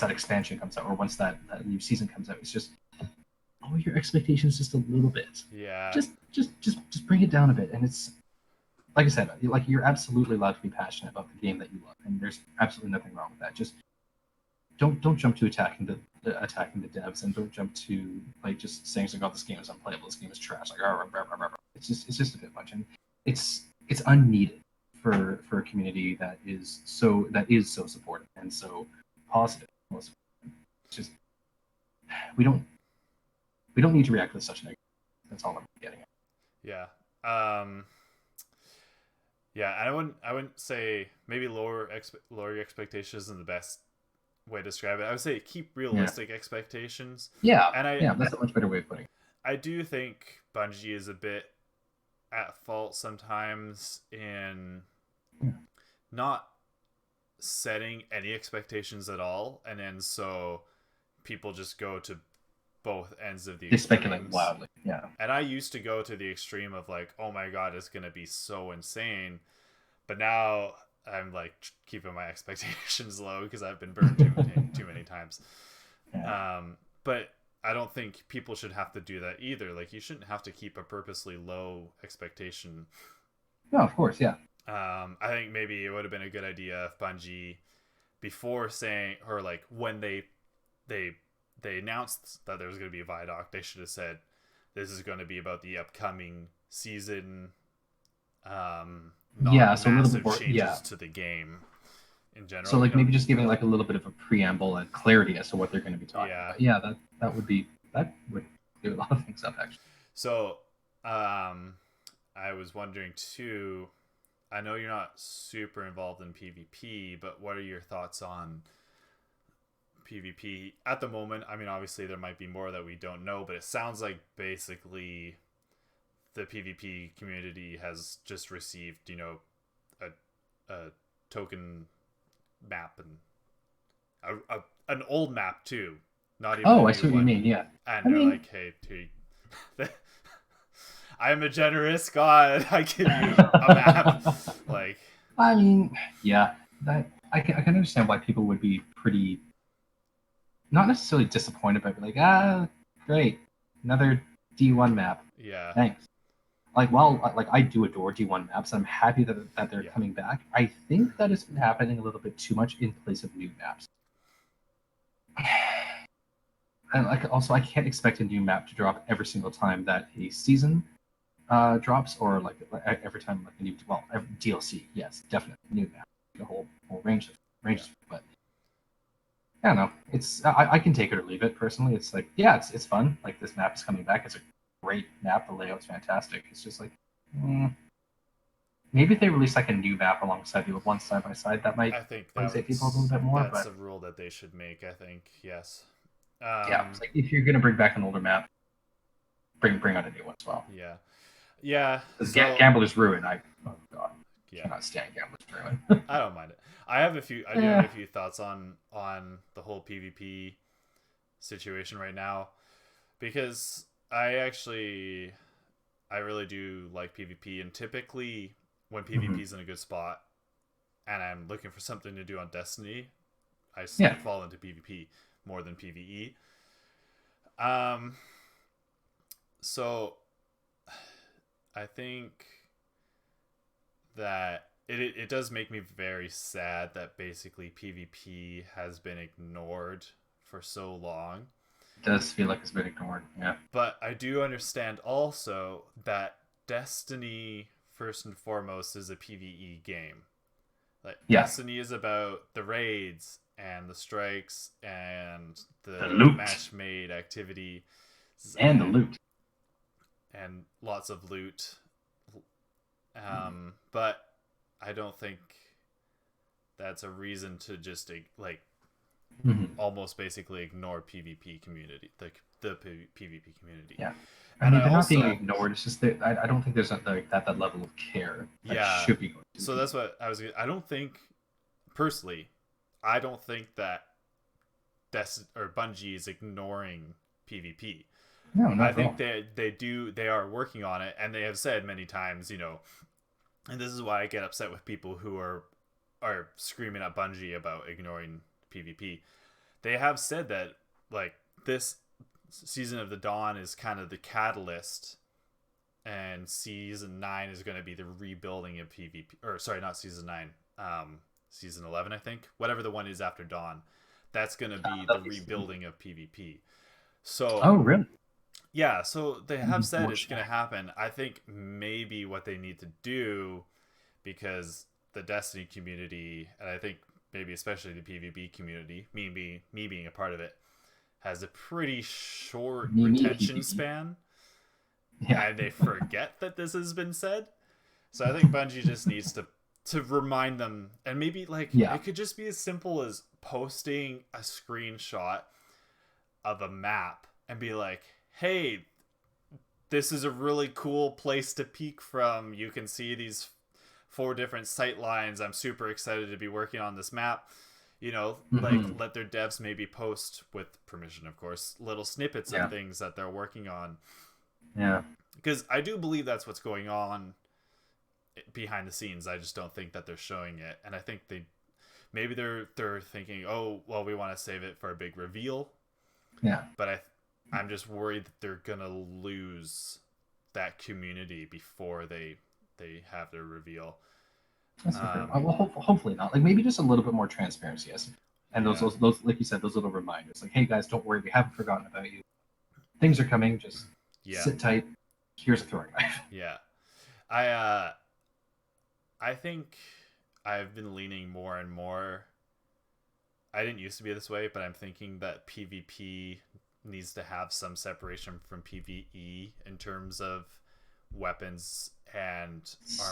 [SPEAKER 1] expansion comes out, or once that new season comes out. It's just lower your expectations just a little bit.
[SPEAKER 2] Yeah.
[SPEAKER 1] Just bring it down a bit, and it's like I said, like you're absolutely allowed to be passionate about the game that you love, and there's absolutely nothing wrong with that. Just don't jump to attacking the devs, and don't jump to like just saying like, "Oh, this game is unplayable. This game is trash." Like, rah, rah, rah, rah. It's just a bit much, and it's unneeded for a community that is so supportive and so positive. It's just we don't need to react with such negative. That's all I'm getting at.
[SPEAKER 2] Yeah. Yeah, I wouldn't say maybe lower your expectations isn't the best way to describe it. I would say keep realistic expectations.
[SPEAKER 1] Yeah,
[SPEAKER 2] and
[SPEAKER 1] that's a much better way of putting it.
[SPEAKER 2] I do think Bungie is a bit at fault sometimes in not setting any expectations at all, and then so people just go to both ends of the extremes.
[SPEAKER 1] They speculate wildly. Yeah.
[SPEAKER 2] And I used to go to the extreme of like, oh my god, it's gonna be so insane. But now I'm like keeping my expectations low because I've been burned too many times.
[SPEAKER 1] Yeah.
[SPEAKER 2] But I don't think people should have to do that either. Like, you shouldn't have to keep a purposely low expectation.
[SPEAKER 1] No, of course, yeah.
[SPEAKER 2] I think maybe it would have been a good idea if Bungie, before saying, or like when they announced that there was going to be a VIDOC, they should have said, this is going to be about the upcoming season.
[SPEAKER 1] So a little bit more
[SPEAKER 2] changes to the game in general.
[SPEAKER 1] So like maybe just giving like a little bit of a preamble and clarity as to what they're going to be talking about. Yeah, that would do a lot of things up actually.
[SPEAKER 2] So I was wondering too, I know you're not super involved in PvP, but what are your thoughts on PvP at the moment? I mean, obviously there might be more that we don't know, but it sounds like basically the PvP community has just received, a token map and an old map too. Not even.
[SPEAKER 1] Oh, I see what you mean. Yeah.
[SPEAKER 2] And they're like, hey, I am a generous god. I give you a map. Like,
[SPEAKER 1] I mean, yeah, that I can understand why people would be pretty, not necessarily disappointed, but like, great, another D1 map.
[SPEAKER 2] Yeah.
[SPEAKER 1] Thanks. Like, I do adore D1 maps. I'm happy that they're coming back. I think that it's been happening a little bit too much in place of new maps. And like, also, I can't expect a new map to drop every single time that a season drops, or like every time like a new DLC. Yes, definitely new map, a whole range of. But I don't know. It's I can take it or leave it personally. It's like, yeah, it's fun. Like, this map is coming back. It's a great map. The layout's fantastic. It's just like, maybe if they release like a new map alongside the old one side by side, that might motivate people a little bit more.
[SPEAKER 2] That's a rule that they should make, I think. Yes.
[SPEAKER 1] Yeah, it's like, if you're gonna bring back an older map, bring out a new one as well.
[SPEAKER 2] Yeah.
[SPEAKER 1] Gambler's Ruin. Oh god. Cannot stand Gambler's Ruin.
[SPEAKER 2] I don't mind it. I do have a few thoughts on the whole PvP situation right now, because I really do like PvP, and typically when PvP is in a good spot and I'm looking for something to do on Destiny, I fall into PvP more than PvE. So I think that it does make me very sad that basically PvP has been ignored for so long.
[SPEAKER 1] It does feel like it's been ignored, yeah.
[SPEAKER 2] But I do understand also that Destiny, first and foremost, is a PvE game. Like, Destiny is about the raids and the strikes and the match-made activity.
[SPEAKER 1] And the loot.
[SPEAKER 2] And lots of loot. But I don't think that's a reason to just like almost basically ignore PvP community, the PvP community.
[SPEAKER 1] Yeah, I mean, they're not being ignored. It's just that I don't think there's that level of care that should be going to.
[SPEAKER 2] So that's what I was. I don't think, personally, I don't think that Bungie is ignoring PvP.
[SPEAKER 1] No, not
[SPEAKER 2] I think they are working on it, and they have said many times, and this is why I get upset with people who are screaming at Bungie about ignoring PvP. They have said that, like, this Season of the Dawn is kind of the catalyst, and Season 9 is going to be the rebuilding of PvP. Or, sorry, not Season 9. Season 11, I think. Whatever the one is after Dawn. that's going to be the rebuilding of PvP. So,
[SPEAKER 1] oh, really?
[SPEAKER 2] yeah, so they have said it's going to happen. I think maybe what they need to do, because the Destiny community, and I think maybe especially the PvP community, me being a part of it, has a pretty short retention span. Yeah. And they forget that this has been said. So I think Bungie just needs to remind them, and maybe it could just be as simple as posting a screenshot of a map and be like, hey, this is a really cool place to peek from. You can see these 4 different sight lines. I'm super excited to be working on this map. Let their devs maybe post, with permission of course, little snippets of things that they're working on.
[SPEAKER 1] Yeah.
[SPEAKER 2] Because I do believe that's what's going on behind the scenes. I just don't think that they're showing it. And I think they're thinking, oh, well, we want to save it for a big reveal.
[SPEAKER 1] Yeah.
[SPEAKER 2] But I'm just worried that they're going to lose that community before they have their reveal.
[SPEAKER 1] That's well, hopefully not. Like, maybe just a little bit more transparency. Yes. And those, like you said, those little reminders. Like, hey, guys, don't worry. We haven't forgotten about you. Things are coming. Just sit tight. Here's a throwing knife.
[SPEAKER 2] Yeah. I think I've been leaning more and more. I didn't used to be this way, but I'm thinking that PvP needs to have some separation from PvE in terms of weapons and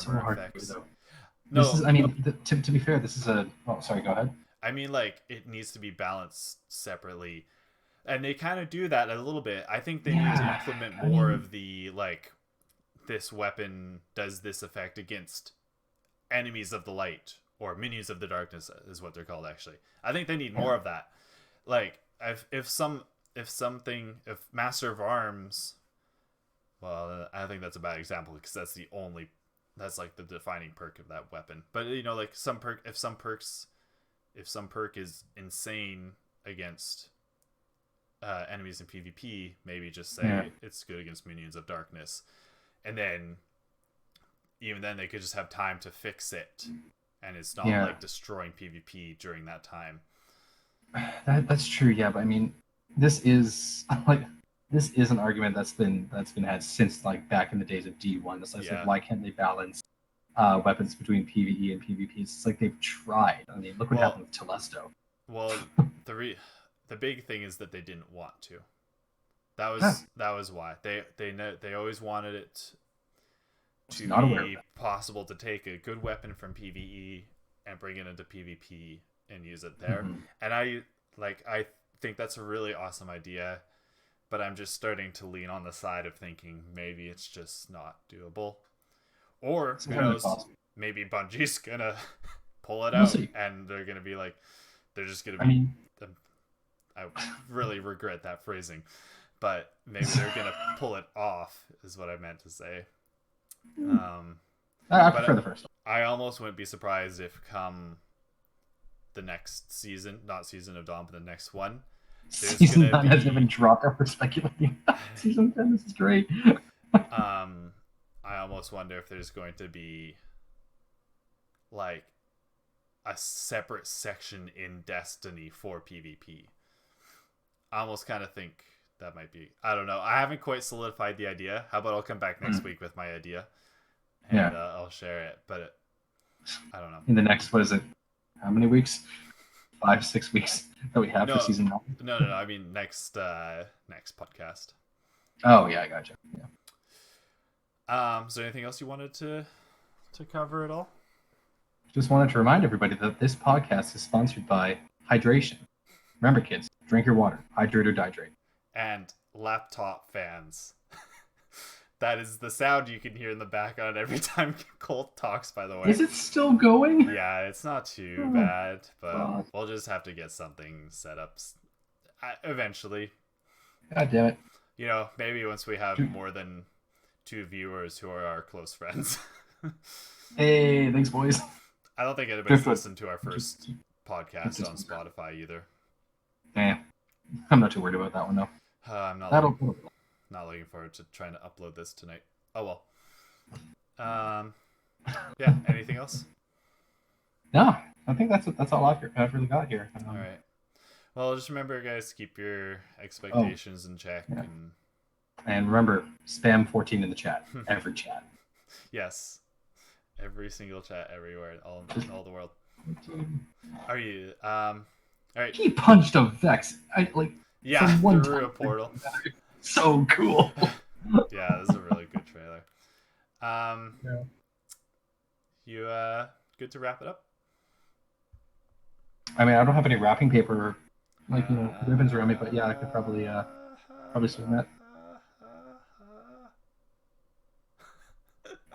[SPEAKER 2] armor effects.
[SPEAKER 1] To be fair, this is a... Oh, sorry, go ahead.
[SPEAKER 2] I mean, it needs to be balanced separately. And they kind of do that a little bit. I think they need to implement more of the, this weapon does this effect against enemies of the light, or minions of the darkness is what they're called, actually. I think they need more of that. If Master of Arms, well, I think that's a bad example because that's the defining perk of that weapon. But if some perk is insane against enemies in PvP, maybe just say it's good against minions of darkness, and then even then they could just have time to fix it, and it's not destroying PvP during that time.
[SPEAKER 1] That's true, yeah, but I mean, this is an argument that's been had since back in the days of D1. It's why can't they balance weapons between PvE and PvP? It's like they've tried. I mean, look what happened with Telesto.
[SPEAKER 2] Well, the big thing is that they didn't want to. That was why they always wanted it to be possible to take a good weapon from PvE and bring it into PvP and use it there. And I think that's a really awesome idea, but I'm just starting to lean on the side of thinking maybe it's just not doable. Or who knows, maybe Bungie's gonna pull it out and they're gonna be they're just gonna be I really regret that phrasing, but maybe they're gonna pull it off is what I meant to say.
[SPEAKER 1] I prefer the first one.
[SPEAKER 2] I almost wouldn't be surprised if come the next season, not Season of Dawn, but the next one,
[SPEAKER 1] Season 9 hasn't even dropped. We're speculating. Season 10, this is great.
[SPEAKER 2] I almost wonder if there's going to be a separate section in Destiny for PvP. I almost kind of think that might be... I don't know. I haven't quite solidified the idea. How about I'll come back next week with my idea, and I'll share it. But I don't know.
[SPEAKER 1] In the next, what is it? How many weeks? 5-6 weeks that we have for season 9?
[SPEAKER 2] No. I mean next podcast.
[SPEAKER 1] Oh yeah, I gotcha. Yeah.
[SPEAKER 2] Is there anything else you wanted to cover at all?
[SPEAKER 1] Just wanted to remind everybody that this podcast is sponsored by hydration. Remember, kids, drink your water. Hydrate or dihydrate.
[SPEAKER 2] And laptop fans. That is the sound you can hear in the background every time Colt talks, by the way.
[SPEAKER 1] Is it still going?
[SPEAKER 2] Yeah, it's not too bad, but we'll just have to get something set up eventually.
[SPEAKER 1] God damn it.
[SPEAKER 2] Maybe once we have more than 2 viewers who are our close friends.
[SPEAKER 1] Hey, thanks, boys.
[SPEAKER 2] I don't think anybody's listened to our first podcast on Spotify either.
[SPEAKER 1] I'm not too worried about that one, though.
[SPEAKER 2] I'm not looking forward to trying to upload this tonight. Oh well. Yeah. Anything else?
[SPEAKER 1] No, I think that's all I've really got here.
[SPEAKER 2] All right. Well, just remember, guys, keep your expectations in check.
[SPEAKER 1] Yeah. And remember, spam 14 in the chat. Every chat.
[SPEAKER 2] Yes. Every single chat, everywhere, all the world. Are you? All right.
[SPEAKER 1] He punched a Vex.
[SPEAKER 2] Yeah,
[SPEAKER 1] from one
[SPEAKER 2] through a portal.
[SPEAKER 1] So cool.
[SPEAKER 2] Yeah, this is a really good trailer.
[SPEAKER 1] Yeah.
[SPEAKER 2] You good to wrap it up?
[SPEAKER 1] I mean, I don't have any wrapping paper, ribbons around me, but yeah, I could probably swing that.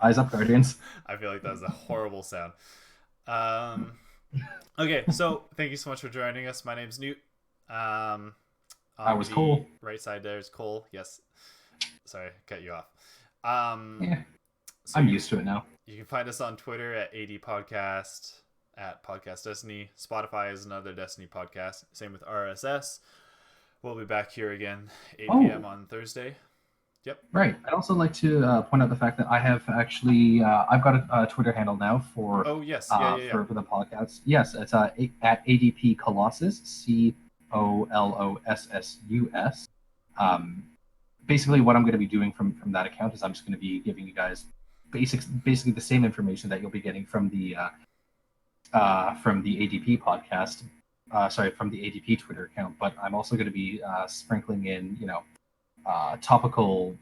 [SPEAKER 1] Eyes up, Guardians.
[SPEAKER 2] I feel like that was a horrible sound. Okay, so thank you so much for joining us. My name's Newt.
[SPEAKER 1] I was Cole.
[SPEAKER 2] Right side there is Cole. Yes. Sorry, cut you off.
[SPEAKER 1] Yeah. So I'm used to it now.
[SPEAKER 2] You can find us on Twitter at AD Podcast, at Podcast Destiny. Spotify is another Destiny podcast. Same with RSS. We'll be back here again 8 p.m. on Thursday. Yep.
[SPEAKER 1] Right. I'd also like to point out the fact that I have actually I've got a Twitter handle now for
[SPEAKER 2] for the
[SPEAKER 1] podcast. Yes, it's at ADP Colossus, COLOSSUS. Basically, what I'm going to be doing from that account is I'm just going to be giving you guys basically the same information that you'll be getting from the ADP podcast. From the ADP Twitter account. But I'm also going to be sprinkling in, topical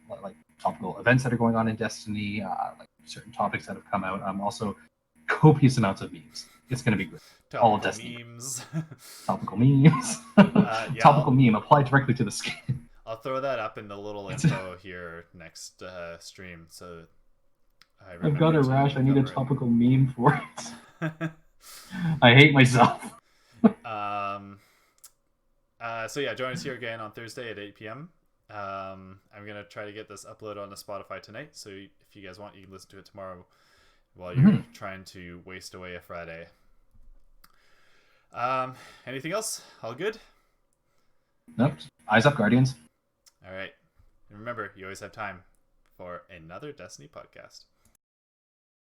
[SPEAKER 1] events that are going on in Destiny, like certain topics that have come out. Also copious amounts of memes. It's going to be great.
[SPEAKER 2] Topical
[SPEAKER 1] all Destiny
[SPEAKER 2] memes.
[SPEAKER 1] Topical memes. Topical meme applied directly to the skin.
[SPEAKER 2] I'll throw that up in the little info here next stream. So
[SPEAKER 1] I've got a rash. I need a topical meme for it. I hate myself.
[SPEAKER 2] So yeah, join us here again on Thursday at 8 p.m. I'm gonna try to get this uploaded onto Spotify tonight, so if you guys want, you can listen to it tomorrow while you're trying to waste away a Friday. Anything else? All good?
[SPEAKER 1] Nope. Eyes up, Guardians.
[SPEAKER 2] All right. And remember, you always have time for another Destiny podcast.